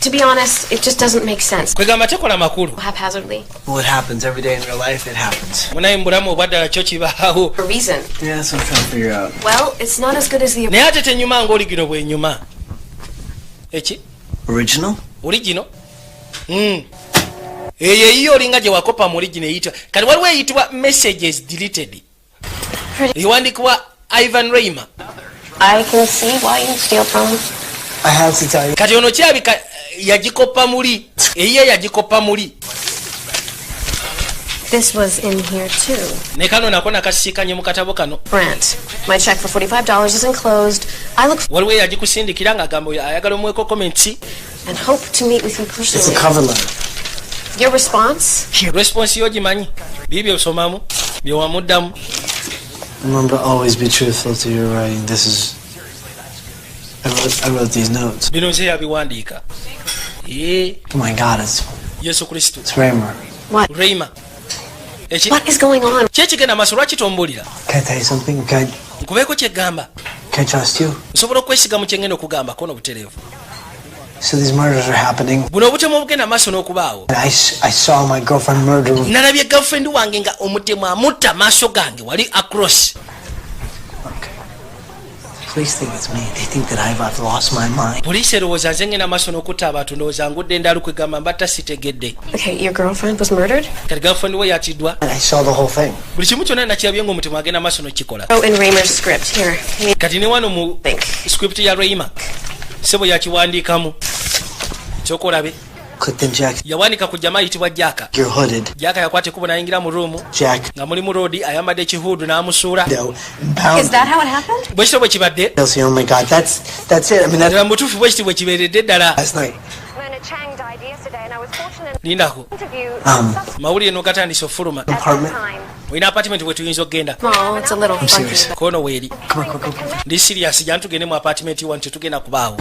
to be honest, it just doesn't make sense. Kwegamba tekola makulu. Haphazardly. Well, it happens every day in real life. It happens. Munaye mu bulamu obwaddala kyo kibaawo. For a reason. Yeah, that's what I'm trying to figure out. Well, it's not as good as the Naye ate tenyuma ng'oligino bw'enyuma. Eki? Original? Origino? Eyo eyiyo olinga gye wakopa mu origino eyitibwa. Kati waliwo eyitibwa messages deleted. Ewandiikibwa Ivan Reimer. I can see why you steal from. I have to tell you. Kati ono kirabika yagikopa muli. Eyiyo yagikopa muli. This was in here too. Ne kano nako nakasiikanye mu katabo kano. Brant, my check for $45 is enclosed. I look Waliwo yagikusindikira ng'agamba ayagala omweko comments. and hope to meet with you It's a personally. cover letter. Your response? Response yo gimanyi. Bibyo osomamu. Bye wamuddamu. Remember, always be truthful to your writing. This is. I wrote these notes. Bino nze yabiwandiika. Oh my God, it's Yesu Kristo. Reimer. What? Reimer. Eki? What is going on? Ki ekigenda maaso lwaki tombulira? Can I tell you something? Nkubeeko kyegamba. Can I trust you? Nsobola okwesiga mu kyengenda okugamba kono butereevu. So these murders are happening. Buno obutemu obugenda maaso n'okubaawo. And I saw my girlfriend murder. Nalabye girlfriend wange nga omutemu amutta maaso gange wali across. Okay. Police think it's me. They think that I've lost my mind. Poliisi erowooza nze ngenda maaso n'okutta abantu ndowooza ngudde endalu kwegamba mbatta sitegedde. Okay, your girlfriend was murdered? Kati girlfriend we yatiddwa. And I saw the whole thing. Buli kimu kyonna nakirabye ng'omutemu agenda maaso n'okikola. Oh, in Raymer's script. Here. Kati ne wano mu Think. script ya Reimer sebo yakiwandiikamu. Kyokolabe. Clicked in Jack. yawanika ku jama ayitibwa Jack. You're hooded. Jack yakwata ekkubo n'ayingira mu ruumu Jack. nga mulimu Rodi ayambadde ekihuudu n'amusuula. Is that how it happened? bwe kityo bwe kibadde Oh my God, that's it. I mean, that's ddala mutuufu bwe kiti bwe kibeeredde ddala. last night. Chang died yesterday, and I was fortunate lindako to interview mawulire n'ogatandisa ofuluma. Apartment. olina apartment bwe tuyinza okgenda Oh, it's a little funky. kono weeri ndi sirias jana tugende mu apartment wano tetugenda kubaawo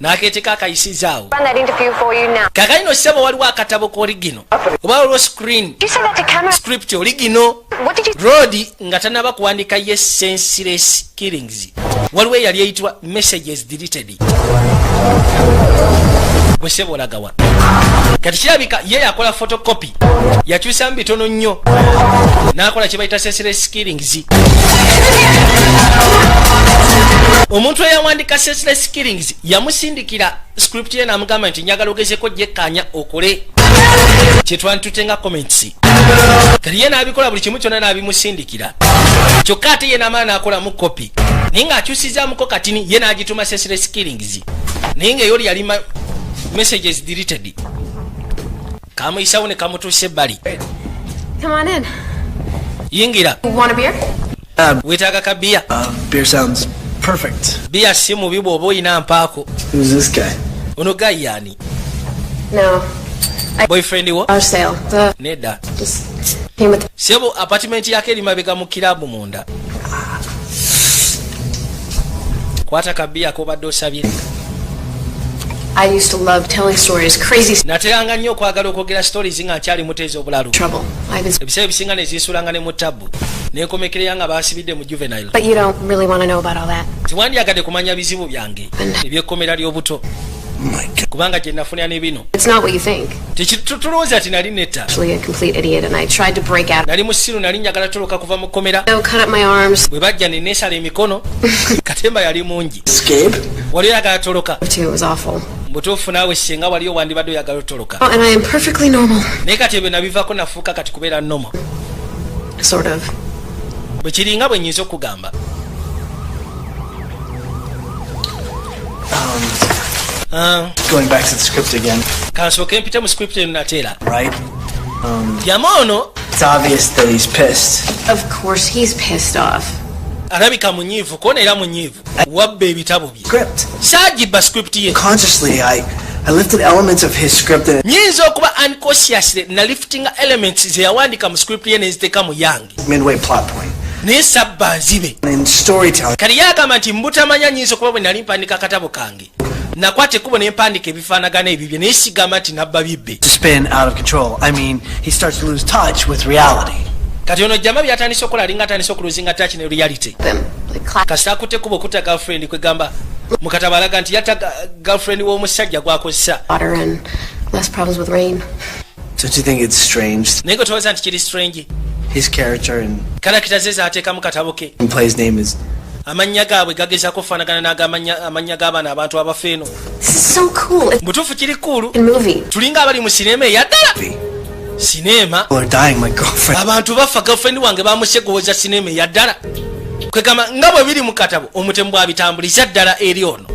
n'akeeteko akayisizaawo run that interview for you now. kakalino ssebo waliwo akatabo k'oligino oba waliwo screen You said that to camera. script oligino What did you? rodi nga tanaba kuwandika ye senseless killings waliwo eyali eyitibwa messages deleted bwe ssebo olagawa kati kirabika ye yakola photocopy yakyusa mu bitono nnyo n'akola kye bayita senseless killings. omuntu eyawandika senseless killings yamusindikira script ye n'amugamba nti njagala ogezeko gyekkaanya okole kyetwanditute nga comments. kati ye n'abikola buli kimu kyonna n'abimusindikira kyokka ate ye n'amala n'akolamu copy naye ng'akyusizaamuko katini ye n'agituma senseless killings naye ng'eyoli yali messages deleted. kamuyisawo ne kamutuusa ebbali. Come on in. yingira. You want a beer? weetaaga ka biya. Beer sounds perfect. biya si mubi bw'oba oyina mpaako. Who's this guy? ono gayi yaani? No. boyfriend wo? Our sale. The nedda. just came with. sebo apartment yake eri mabega mu kirabu munda. kwata ka biya k'obadde osabye. I used to love telling stories, crazy nateranga nnyo okwagala okwogera stories nga nkyali muteezi obulalu. trouble. I've been. ebiseera ebisinga ne zinsulanga ne mu tabu n'enkomekerera nga baasibidde mu juvenile. But you don't really want to know about all that. tiwandyagadde kumanya bizibu byange ebyekkomera ly'obuto kubanga gye nafunira ne bino It's not what you think. tulowooza ti nali netta. Actually, a complete idiot, and I tried to break out. nali musiru nali njagala toloka kuva mu kkomera So cut up my arms. bwe bajja ne neesala emikono katemba yali mungi. Escape? wali oyagala toloka Too, it was awful. mutuufu naawe singa waliyo wandibadde oyagala otoloka Oh, and I am perfectly normal. naye kati ebyo nabivaako nafuuka kati kubeera nomo Sort of. bwe kiringa bwe nnyinza okugamba. Going back to the script again, kansooke mpite mu script eno nateera right? jama ono It's obvious that he's pissed. Of course, he's pissed off. alabika munyiivu koona era munyiivu wabba ebitabo bye Script. saagibba script ye. Consciously, I lifted elements of his script and nyinza okuba unconsciously na liftinga elements ze yawandika mu script ye neziteeka mu yange midway plot point. naye sabba nzibe In storytelling, kali yagamba nti mbutamanya nyinza okuba bwe nali mpandika akatabo kange nakwata ekkubo ne mpandika ebifaanagana ebibye naye sigamba nti nabba bibbe. to spin out of control. I mean, he starts to lose touch with reality. kati ono jjama byatandise okukola alinga atandise okuluzinga touch ne reality. Them. Like, clap. kasita akutte ekkubo okutta girlfriend kwegamba mu katabo alaga nti yatta girlfriend w'omusajja gwakozesa Water and less problems with rain. Don't you think it's strange? naye gwe tolowooza nti kiri strange His character and karakita ze zaateeka mu katabo ke play's name is. amannya gaabwe gagezaako okufaanagana n'amannya g'abaana abantu abafa eno. This is so cool. It's mutuufu kiri kuulu a movie. tulinga abali mu sinema eyaddala. sinema People are dying, my girlfriend. abantu bafa girlfriend wange bamusegowoza sinema eyaddala kwegamba nga bwe biri mu katabo omutemu bwabitambuliza ddala eri ono.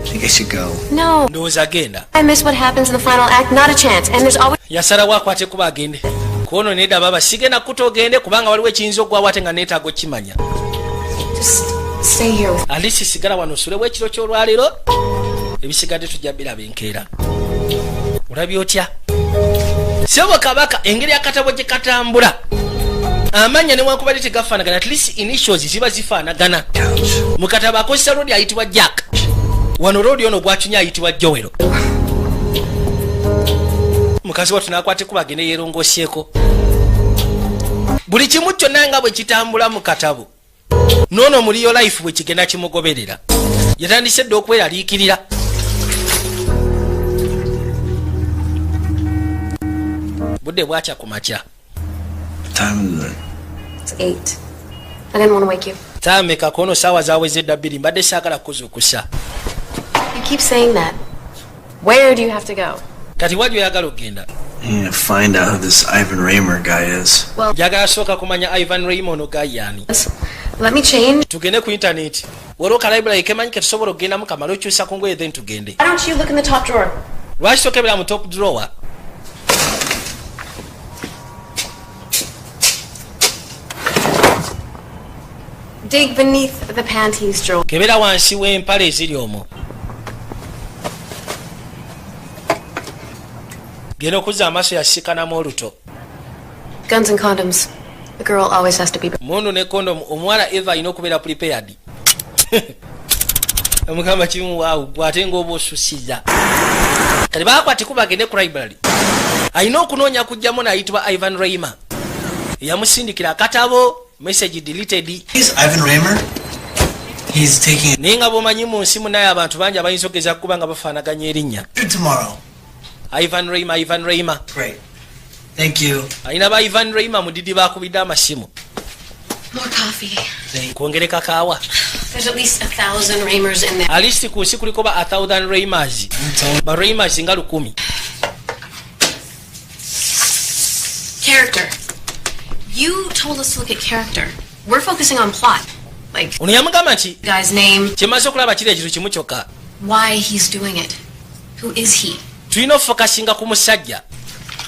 I think I should go. No. ndowooza agenda I miss what happens in the final act. Not a chance. And there's always. yasalawo akwate kuba agende kuono nedda baba sigenda kuta ogende kubanga waliwo ekiyinza okugwawo ate nga neetaaga okimanya. Just stay here with. alisi sigala wano osulewo ekiro ky'olwaleero ebisigadde tujja biraba enkeera. olabye otya sebo kabaka engeri akatabo gye katambula amanya newankubadde tegafaanagana at least initials ziba zifaanagana. mu katabo akozesa roodi ayitibwa Jack wano roodi ono gwacunya ayitibwa Joel. mukazi wattu n'akwata ekuba agende yeerongosyeko buli kimu kyonna nga bwe kitambula mu katabo noono mu real life bwe kigenda kimugoberera. yatandise dde okweraliikirira. budde bwakya ku makya. Time is it? It's 8. I didn't want to wake you. taameka kono saawa zaawezedda 2 mbadde saagala kuzuukusa. You keep saying that. Where do you have to go? kati wali oyagala okgenda? I need to find out who this Ivan Raymer guy is. Well, njagala sooka kumanya Ivan Raymond gayaani. let me change. tugende ku internet waliwo ka library kemanyi ke tusobola okgendamu kamala okyusa ku ngoye then tugende. Why don't you look in the top drawer? lwaki tokebera mu top drawer? Dig beneath the panties drawer. Kebera wansi w'empale eziri omwo. Genda okuzza amaaso yasikanamu oluto. Guns and condoms. The girl always has to be. Mundu ne condom omwala Eva alina okubeera prepared. Omugamba kimu waawo gwate ng'oba osusiza. Kati baakwate kuba agende ku library. Alina okunoonya kujjamu n'ayitibwa Ivan Reimer. Yamusindikira akatabo message deleted. He's Ivan Reimer. He's taking it. Naye nga bw'omanyi mu nsi munaye abantu bangi abayinza okugeza kuba nga bafaanaganya erinnya. Tomorrow. Ivan Reimer. Great. Thank you. Alina ba Ivan Reimer mudidi baakubidde amasimu. More coffee. Kwongereka kaawa. There's at least 1,000 Reimers in there. At least ku nsi kuliko ba 1,000 Reimers. Ba Reimers nga 1,000. Character. You told us to look at character. We're focusing on plot. Like, ono yamugamba nti guy's name. kyemaze okulaba kiri ekintu kimu kyokka. Why he's doing it. Who is he? Tulina ofokasinga ku musajja.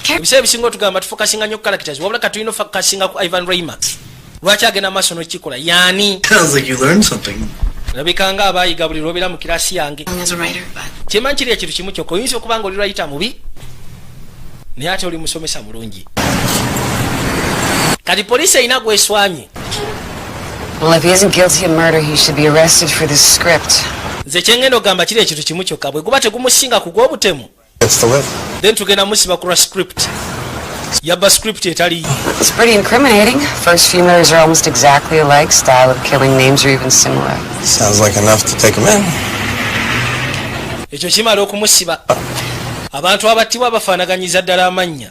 Ebiseera ebisinga otugamba tufokasinga nnyo ku characters wabula ka tulina ofokasinga ku Ivan Reimer. Lwaki agenda maaso n'okikola yaani? Sounds like you learned something. Labika nga abaayiga buli lw'obeera mu kiraasi yange. As a writer, but Kyemanyi kiri ekintu kimu kyokka oyinza okuba nga oli writer mubi naye ate oli musomesa mulungi. Kati poliisi erina gweswanye. Well, if he isn't guilty of murder, he should be arrested for this script. Nze kyengenda okugamba kiri ekintu kimu kyokka bwe guba tegumusinga ku gw'obutemu. Then tugenda musiba ku lwa script. Yabba script etali. It's pretty incriminating. First few murders are almost exactly alike. Style of killing, names are even similar. Sounds like enough to take him in. Ekyo kimala okumusiba. Abantu abattibwa bafaanaganyiza ddala amannya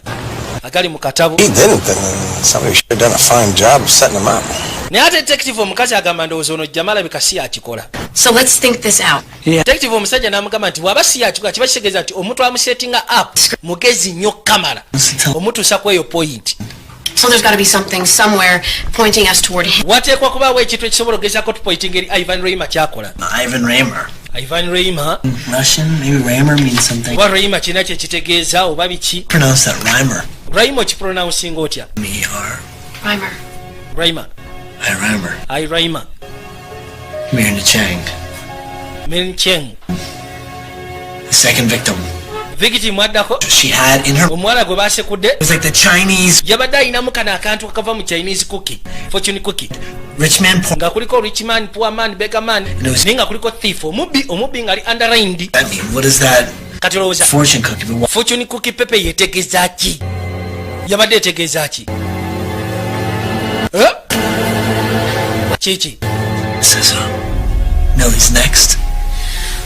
agali mu katabo. He didn't, then somebody should have done a fine job of setting him up. Naye ate detective omukazi agamba ndowooza ono Jamala bikasi yakikola. so let's think this out. Detective omusajja n'amugamba nti bw'aba si yakikola kiba kitegeeza nti omuntu amusetinga up mugezi nnyo Kamala omutuusa ku eyo point. So there's got to be something somewhere pointing us toward him. Wateekwa kubaawo ekintu ekisobola okugezaako tupointing eri Ivan Reimer kyakola. Ivan Reimer. Ivan Reimer. Russian? Maybe Reimer means something. Oba Reimer kirina kye kitegeeza oba biki? Pronounce that Reimer. Reimer okipronouncing otya? Reimer. Reimer. Reimer. Reimer. Mirna Chang. Min Cheng. The second victim. Victim addako. She had in her. Omuwala gwe baasekudde. It was like the Chinese. Yabadde alinamu kano akantu akava mu Chinese cookie. Fortune cookie. Rich man, poor. Nga kuliko rich man, poor man, beggar man. Naye nga kuliko thief. Omubbi nga ali underlined. I mean, what is that? Kati olowooza. Fortune cookie. Fortune cookie pepe yetegeeza ki? Yabadde etegeeza ki? Kiki? Says, Millie's next.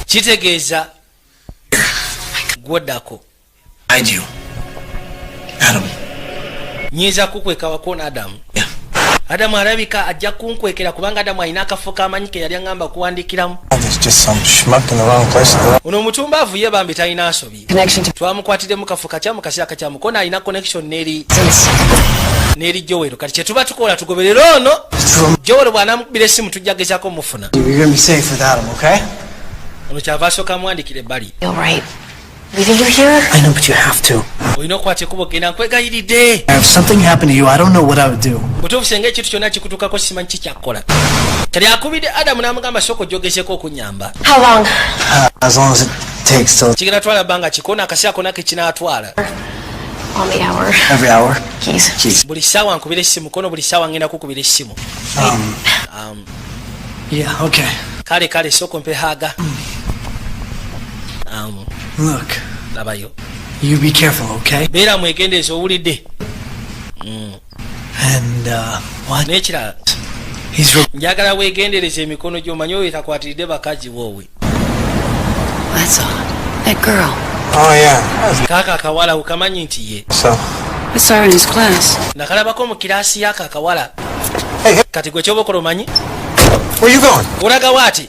Kitegeeza gwoddako. Hide you. Adam. Nyinza kukweka wakoona Adamu. Yeah. Adamu alabika ajja kunkwekera kubanga Adamu alina akafo kamanyi ke yali aŋŋamba okuwandiikiramu. There's just some schmuck in the wrong place. Ono omutumbaavu ye bambi talina nsobi. Connection to Twamukwatiddemu kafo kakyamu kaseera kakyamu kona alina connection n'eri Joel. Kati kye tuba tukola tugoberere ono. Joel bw'anamukubira essimu tujja gezaako mufuna. You're gonna be safe with Adam, okay? Ono kyava asooka amwandikira ebbali. You're right. Leaving you here? I know, but you have to. Olina okukwata ekkubo genda nkwegayiridde. If something happened to you, I don't know what I would do. Butuufu singa ekintu kyonna kikutuukako simanyi kikyakkola. Kati akubidde Adamu n'amugamba sooka ojjogezeeko okunnyamba. How long? As long as it takes till Kigenda twala bbanga kikoona akaseera konna ke kinaatwala. On the hour. every hour. Jeez. Buli ssaawa nkubira essimu kono buli ssaawa ngenda kukubira essimu. Yeah, okay. Kale sooka ompe haaga. Look, Labayo. you be careful, okay? Beera mwegendeeza owulidde. And, what? N'ekirala. He's real. Njagala weegendereza emikono gy'omanyi oyo etakwatiridde bakazi woowe. That's all. That girl. Oh, yeah. Kaaka akawala ukamanyi nti ye. So, I saw her in his class. Nakalabako mu kiraasi y'ako akawala. hey, Kati gwe kyobokola omanyi? where you going? Olaga waati?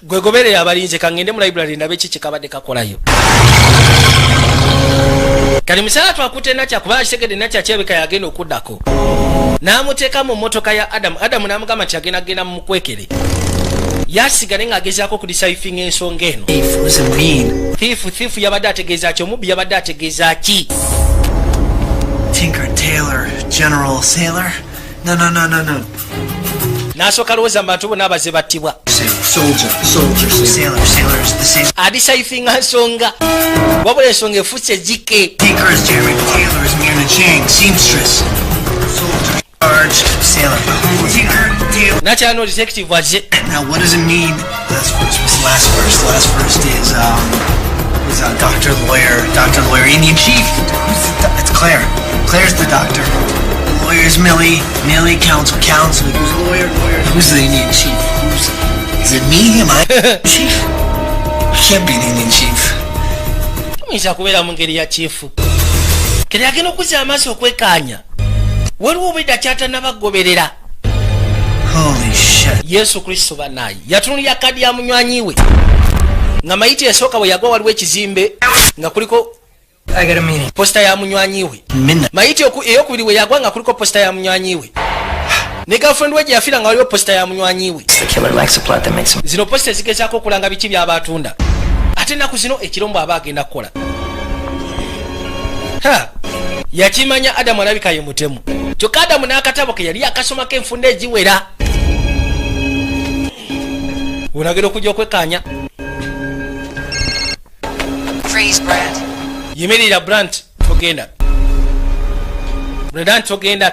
Gwe goberera abalinze kangende mu library ndabe ki kabadde kakolayo. Kali musala twakutte nakya kuba kitegedde nakya kyebeka yagenda okuddako. N'amuteeka mu mmotoka ya Adamu. Adamu n'amugamba nti agenda mu mukwekere. yasigale ng'agezaako okudisaifinga ensonga eno. Thief yabadde ategeeza ki? Omubbi yabadde ategeeza ki? Tinker, Tailor, General, Sailor? No. N'asooka lowooza mu bantu bonna abaze battibwa. Soldier. Sailor's the same. Adisaifinga nsonga. Wabula ensonga efuuse jike. Tinker is Jeremy, Tailor is Myrna Chang, seamstress. Soldier, charged, Sailor. Tinker, Tailor. Nakyano detective aze. Now, what does it mean? Last verse. Last verse is doctor, lawyer, Indian chief. It's Claire. Claire's the doctor. The lawyer's Millie, counsel. Who's the lawyer? Who's the Indian chief? Is it me? Am I chief? I can't be the Indian chief. Muyinza kubeera mu ngeri ya chief. Kere agenda okuzza amaaso okwekaanya. Waliwo obwedda kyatanabagoberera. Holy shit. Yesu Kristo banayi yatunulira kadi ya munywanyi we nga mayiti esooka bwe yagwa waliwo ekizimbe nga kuliko posta ya munywanyi we. Mayiti eyokubiri we yagwa nga kuliko posta ya munywanyi we. Ne girlfriend we gye yafiira nga waliwo posta ya munywanyi we. Zino posta ezigezaako okulanga biki by'aba atunda. Ate ennaku zino ekirombo aba agenda kukola. Yakimanya Adamu alabika ye mutemu. Kyokka Adamu n'akatabo ke yali akasomako enfunda egiwera. Unagenda okujja okwekkaanya. Yimirira Brant, togenda. Brant, togenda.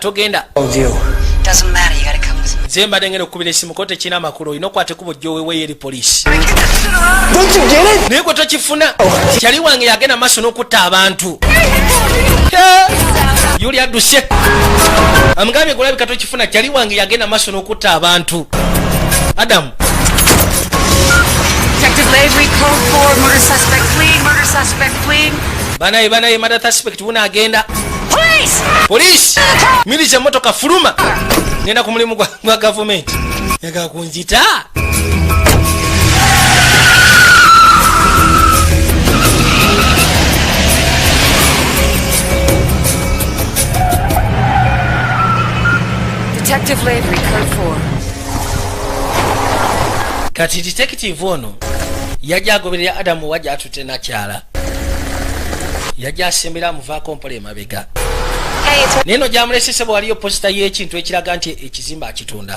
Doesn't matter, you gotta come with me. Nze mbadde ngenda okukubira essimu ko tekina amakulu olina okwate kubo gy'oweeweeyo eri poliisi. Don't you get it? Naye gwe tokifuna. Kyali wange yagenda maaso n'okutta abantu. Yuli adduse. Amugambye gulabika tokifuna. Kyali wange yagenda maaso n'okutta abantu. Adamu. Detective Lavery, code 4, murder suspect fleeing. Banaye, murder suspect buna agenda. Police! Miliza emmotoka fuluma. Nenda ku mulimu gwa gavumenti. Yaga kunzita. Detective Lavery, code 4. Kati detective ono yajja agoberera Adamu wajja atutte nakyala. Yajja asembera amuvaako mpola emabega. Neno gyamulesese bwe waliyo posita y'ekintu ekiraga nti ekizimba akitunda.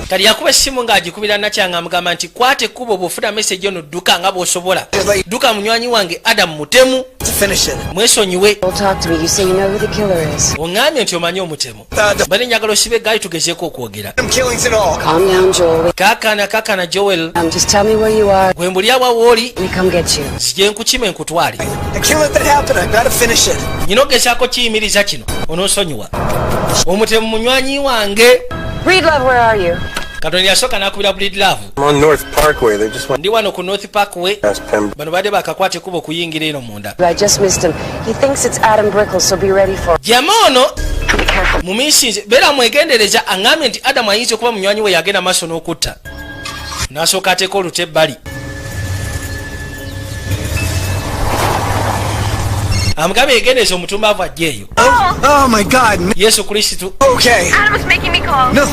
Kati yakuba essimu ng'agikubira nakyanga amugamba nti kwata ekkubo bw'ofuna message ono dduka nga bw'osobola. Dduka munywanyi wange Adamu mutemu. Mwesonyiwe. Oŋŋambye nti omanyi omutemu. Bane njagala osibe eggaali tugezeeko okwogera. Kaakana Joel. Gwe mbuli awa wooli. Zijje nkukima enkutwale. Nyina ogezaako kiyimiriza kino onoosonyiwa. Omutemu munywanyi wange. Katonda yasooka n'akubira Breedlove. Ndi wano ku North Parkway. Bano badde bakakwata ekkubo okuyingira eno munda. Jama ono mu minsi beera mwegendereza aŋŋambye nti Adamu ayinza okuba munywanyi we yagenda maaso n'okutta. N'asooka ateeka oluta ebbali. Amugabe yegendeza omutumbavu ajjeeyo. Oh my God. Yesu Kristo. Okay. Adam's making me call. No.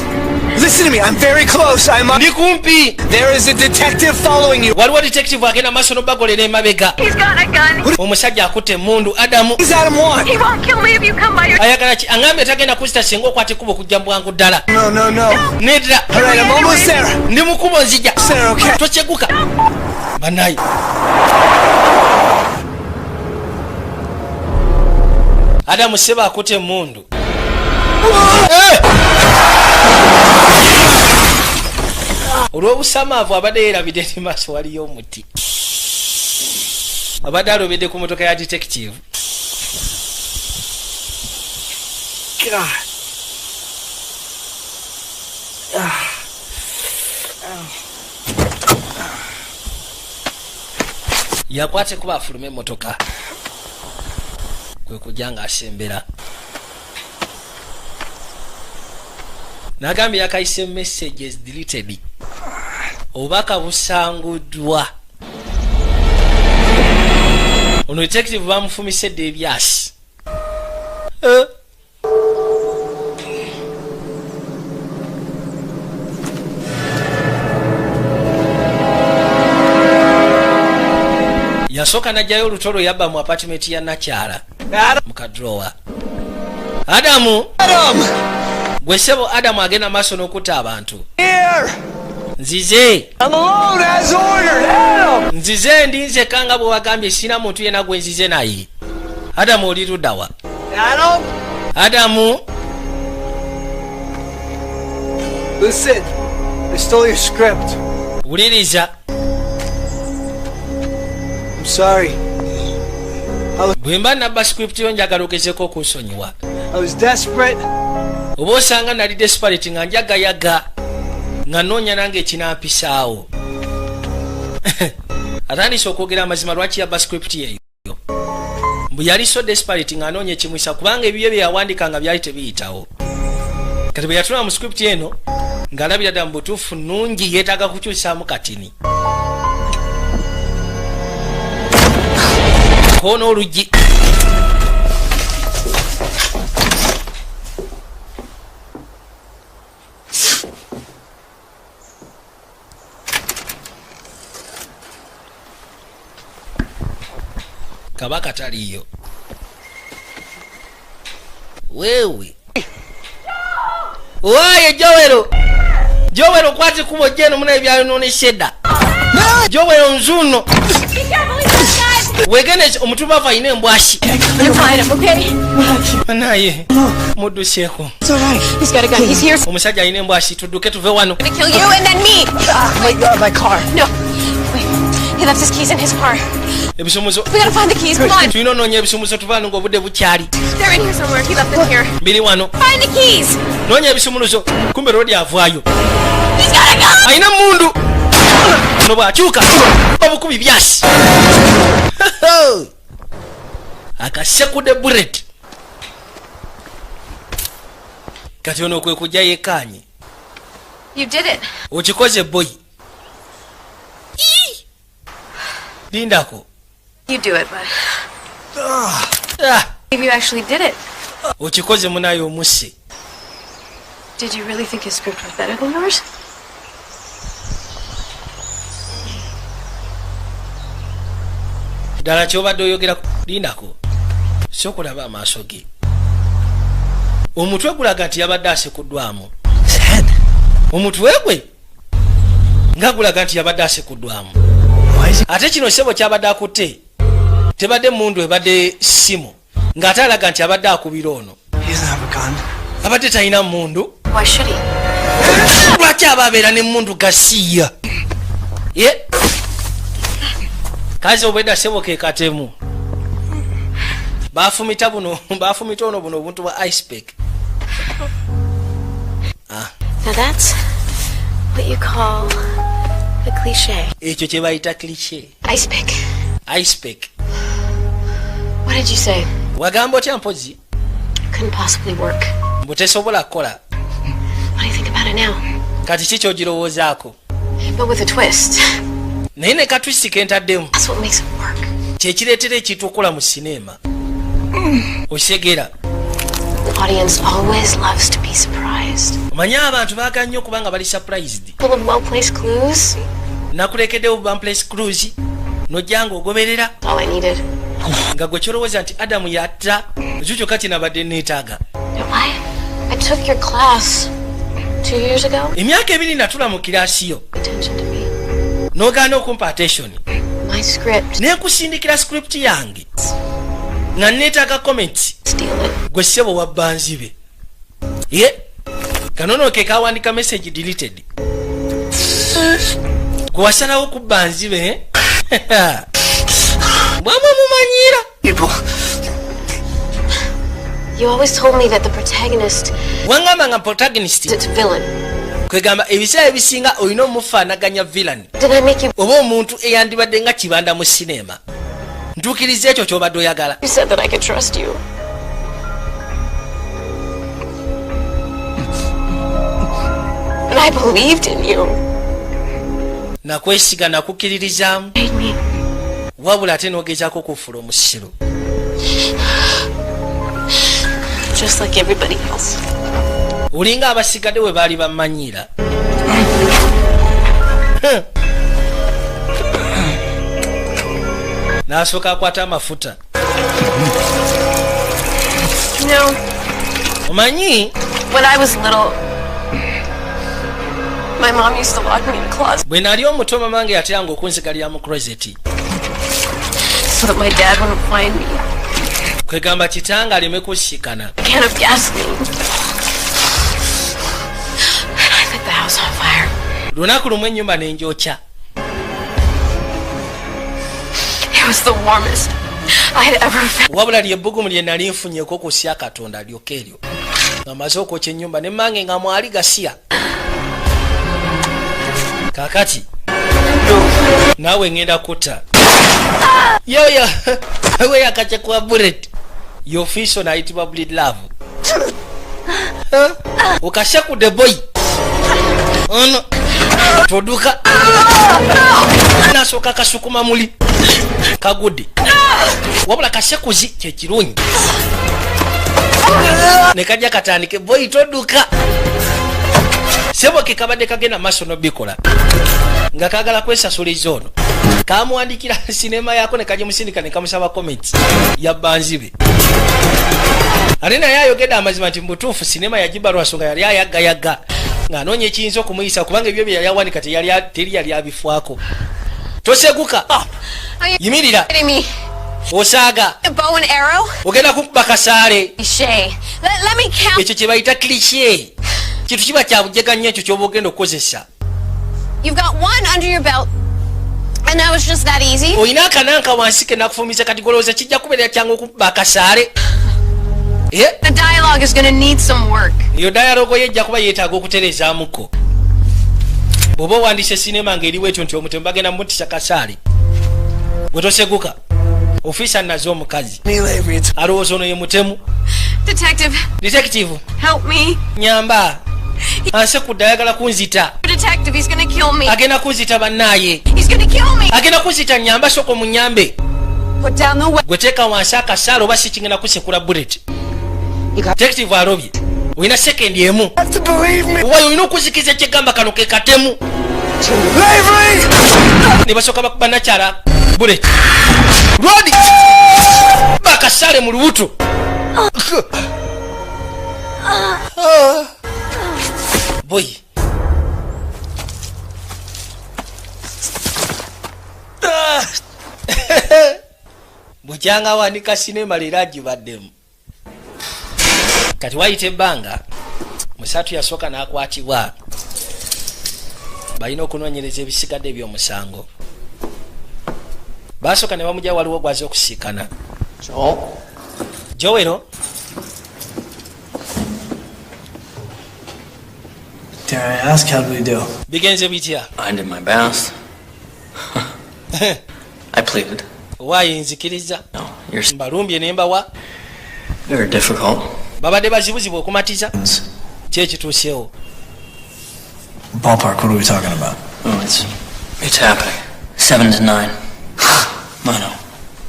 Listen to me. I'm very close. Ndi kumpi. There is a detective following you. Waliwo detective agenda maaso n'obbagolera emabega. He's got a gun. Omusajja akutte emmundu Adamu. What does Adam want? He won't kill me if you come by your... Ayagala ki? Aŋŋambye tagenda kuzita singa okwata ekkubo okujja mu bwangu ddala. No. Nedda. All right, I'm almost there. Ndi mu kkubo nzija. There, okay. Tokyeguka. Banayi. Adamu seba akutte emmundu. Olw'obusamaavu abadde yeerabidde eri maaso waliyo omuti. Abadde alobedde ku motoka ya detective. Yakwata ekuba afulume emmotoka. Kwe kujja ng'asembera. Nagambye yakayise messages deleted. Obubaka busanguddwa. Ono detective bamufumisedde ebyasi. nasooka najjayo olutolo yabba mu apartment ya nakyala mukadrowa. Adamu gwe ssebo Adamu agenda maaso n'okutta abantu. Nzize nzize ndi nzekka nga bwe wagambye sina muntu yena gwe nzize naye. Adamu oli luddawa? Adamu Listen, I stole your script. wuliriza. I'm sorry. Bwe mba nabba script yo njagala ogezeko okunsonyiwa. I was desperate. Oba osanga nali desperate nga njagayaga nga noonya nange ekinampisaawo. Atandise okwogera amazima lwaki yabba script yeyo. Mbu yali so desperate nga anoonya ekimwisa kubanga ebibyo bye yawandika nga byali tebiyitawo. Kati bwe yatula mu script eno ng'alabira ddala mu butuufu nnungi yeetaaga kukyusaamu katini. Koona oluggi. Kabaka taliyo. Wewe waye Jowero kwati kubo jeno muna ebyayo none sheda. Jowero nzuno wegene omutuba va ine mbwashi. Anaye mudusheko. It's alright. He's got a gun. He's here. Omusajja ine mbwashi tuduke tuve wano. Gonna kill you and then me. My car. No. Wait. He left his keys in his car. Ebisumuzo. We gotta find the keys. Come on. Tuino nonye ebisumuzo tuvano ngo budde bukyali. They're in here somewhere. He left them here. Bili wano. Find the keys. Nonye ebisumuzo. Kumbe rodi avaayo. He's got a gun. Aina mundu. No bwakyuka. Obukubi byasi. Akasekude bullet. Kati ono kwe kujja yekanye. You did it. Okikoze boy. Lindako. You do it, but maybe you actually did it. Okikoze munayo omusse. Did you really think his script was better than yours? Dala kyobadde oyogera lindako. Sokulaba amaaso ge. Omutwe gulaga nti yabadde asekuddwamu. Omutwe gwe nga gulaga nti yabadde asekuddwamu. Ate kino ssebo kyabadde akutte tebadde mundu ebadde simu ng'ate alaga nti abadde akubira ono. Abadde talina mundu. Lwaki aba abeera ne mundu gasiya? Kazi obwedda ssebo ke katemu. Bafumita ono buno obuntu bwa ice pack. Now that's what you call a cliche. Ekyo kye bayita cliche. Ice pick. Ice pack. What did you say? Wagamba otya mpozi? Couldn't possibly work. Mbu tesobola kukola. What do you think about it now? Kati ki ky'ogirowoozaako? But with a twist. Naye ne katwisi kentaddemu. That's what makes it work. Kyekireetera ekintu okukola mu sinema. Okitegera. The audience always loves to be surprised. Omanyi abantu baagala nnyo kubanga bali surprised. Full of well-placed clues. Nakulekeddewo bumpless cruise nojja ng'ogoberera. All I needed. Nga gwe kyolowooza nti Adamu yatta ekyo kyokka kye nabadde neetaaga. I took your class 2 years ago. Emyaka 2 natula mu kiraasi yo. N'ogaana okumpa attention. My script. Neekusindikira script yange. Nga neetaaga comment. Gwe ssebo wabba nzibe. Kanono ke kawandika message deleted. Gwe wasalawo kubba nzibe. Bwamwe mumanyira. You always told me that the protagonist. Wangamba nga protagonist. It's a villain. Kwegamba ebiseera ebisinga olina omufaanaganya villain. Did I make you? Oba omuntu eyandibadde nga kibanda mu sinema. Ntuukiriza ekyo ky'obadde oyagala. You said that I could trust you. And I believed in you. Nakwesiga nakukkiririzaamu. Wabula ate n'ogezaako okufuula omusiru. Just like everybody else. Olinga abasigadde we baali bammanyiira. n'asooka akwata amafuta. You know, Omanyi, when I was little, my mom used to lock me in a closet bwe nali omuto mamange yatyanga okunzigalira mu closet. so that my dad wouldn't find me. Kwegamba kitange aleme kushikana. A can of gasoline. And I lit the house on fire. Lunaku lumu ennyumba n'enjokya. It was the warmest I had ever felt. Wabula lyebbugumu lye nali nfunyeeko kusya Katonda lyokka eryo. Ng'amaze okwokya ennyumba ne mmange nga mwali gasya. Kaakati naawe ngenda kutta. Yoyo we yakatya kwa bullet. Your fish on ayitibwa bleed love. Okasya ku the boy. Ono toduka. Nasooka kasukuma muli. Kagudde. Wabula kasya kuzi kye kirungi. Ne kajja katandike boy toduka. Sebo ke kabadde kagenda maaso n'obikola. Nga kagala kwesasuliza ono. Kamuwandikira sinema yako ne kajimusindika ne kamusaba comments ya banzibe. Ate naye ayogedde amazima nti mbutuufu sinema yagiba lwasonga yali ayaggayaga ng'anoonya ekiyinza okumuyisa kubanga ebyo bye yali awanika teri yali abifwako. Toseguka. Yimirira. Osaaga. Bow and arrow? Ogenda kukuba kasaale. Cliché. Let me count. Ekyo kye bayita cliché. Kintu kiba kya bujega nnyo ekyo ky'oba ogenda okukozesa. You've got one under your belt. And that was just that easy? Oyina akananka wansi ke nakufumiza kati golowooza kijja kubeera kyanga okukuba akasaale. The dialogue is going to need some work. Iyo dialogue yejja kuba yeetaaga okuterezaamuko. Bw'oba owandiise sinema ng'eriwo ekyo nti omutemu bagenda mutisa kasaale. Bwe toseguka. Ofiisa naze omukazi. Alowooza ono ye mutemu. Detective. Help me. Nyamba. Anse kudda ayagala kunzita. Detective, he's going to kill me. Agenda kunzita bannaaye. He's going to kill me. Agenda kunzita nyamba soko munyambe. Put down the weapon. Gwe teeka wansi akasaale oba si kingenda kusekula bullet. Detective alobye. Oyina sekendi emu. Owayo oyina okuzikiza ekigamba kano ke katemu. Ne basooka bakuba nakyala bullet. Rodi! Bakasaale mu lubuto. Boy. Bujanga wanika sinema leero agibaddemu. Kati wayita ebbanga musatu yasooka n'akwatibwa. Balina okunoonyereza ebisigadde eby'omusango. Basooka ne bamugya waliwo gwaze okusiikana. Joel. Dare I ask, how did we do? Bigenze bitya? I did my best. I pleaded. Why nzikiriza? No, you're mbalumbye ne mbawa. very difficult. Babadde bazibuzibu okumatiza. Ki ekituusewo? Ballpark, what are we talking about? Oh, it's happening. 7 to 9. Mono.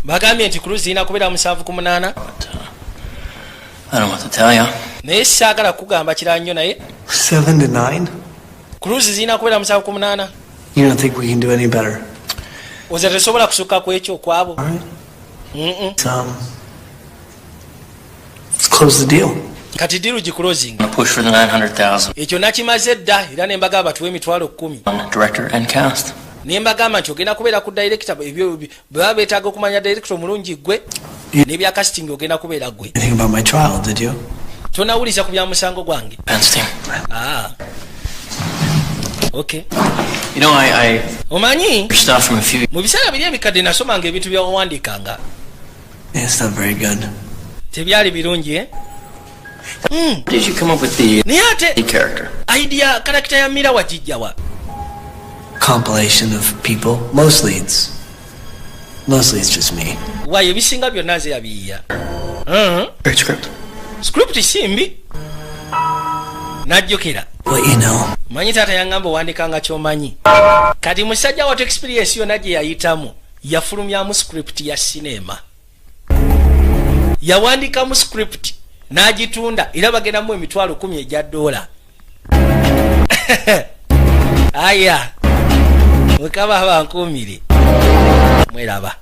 Bagambye nti cruise ina kubeera 7-8. I don't know what to tell you. Naye saagala kugamba kirala nnyo naye. 7 to 9? Cruise zina kubeera 7-8. You don't think we can do any better? Oze tesobola kusukka ku ekyo okwabo. Let's close the deal. Kati deal giclosing. Push for the 900,000. Ekyo nakimaze dda era ne mbagamba batuwe emitwalo 10. Director and cast. Ne mbagamba nti ogenda kubeera ku director ebyo baba beetaaga okumanya director omulungi gwe n'ebya casting ogenda kubeera gwe. Anything about my trial, did you? Tonawuliza ku bya musango gwange. Okay. You know, I omanyi stuff from a few. mu biseera biri ebikadde nasomanga ebintu byawawandiikanga. Yeah, it's not very good. Tebyali birungi, eh? Did you come up with the character? Idea character ya Mira wajijjawa. Compilation of people. Mostly it's just me. Why ebisinga byonna nze yabiyiya. Great script. Script simbi. Najjukira. What you know. Manyi taata yangamba wandikanga kyomanyi. Kati musajja watu experience yonna gye yayitamu yafulumyamu script ya sinema. Yawandikamu script n'agitunda era bagendamu emitwalo 10 egya dola. Aya. Mukaba abankumire. Mweraba.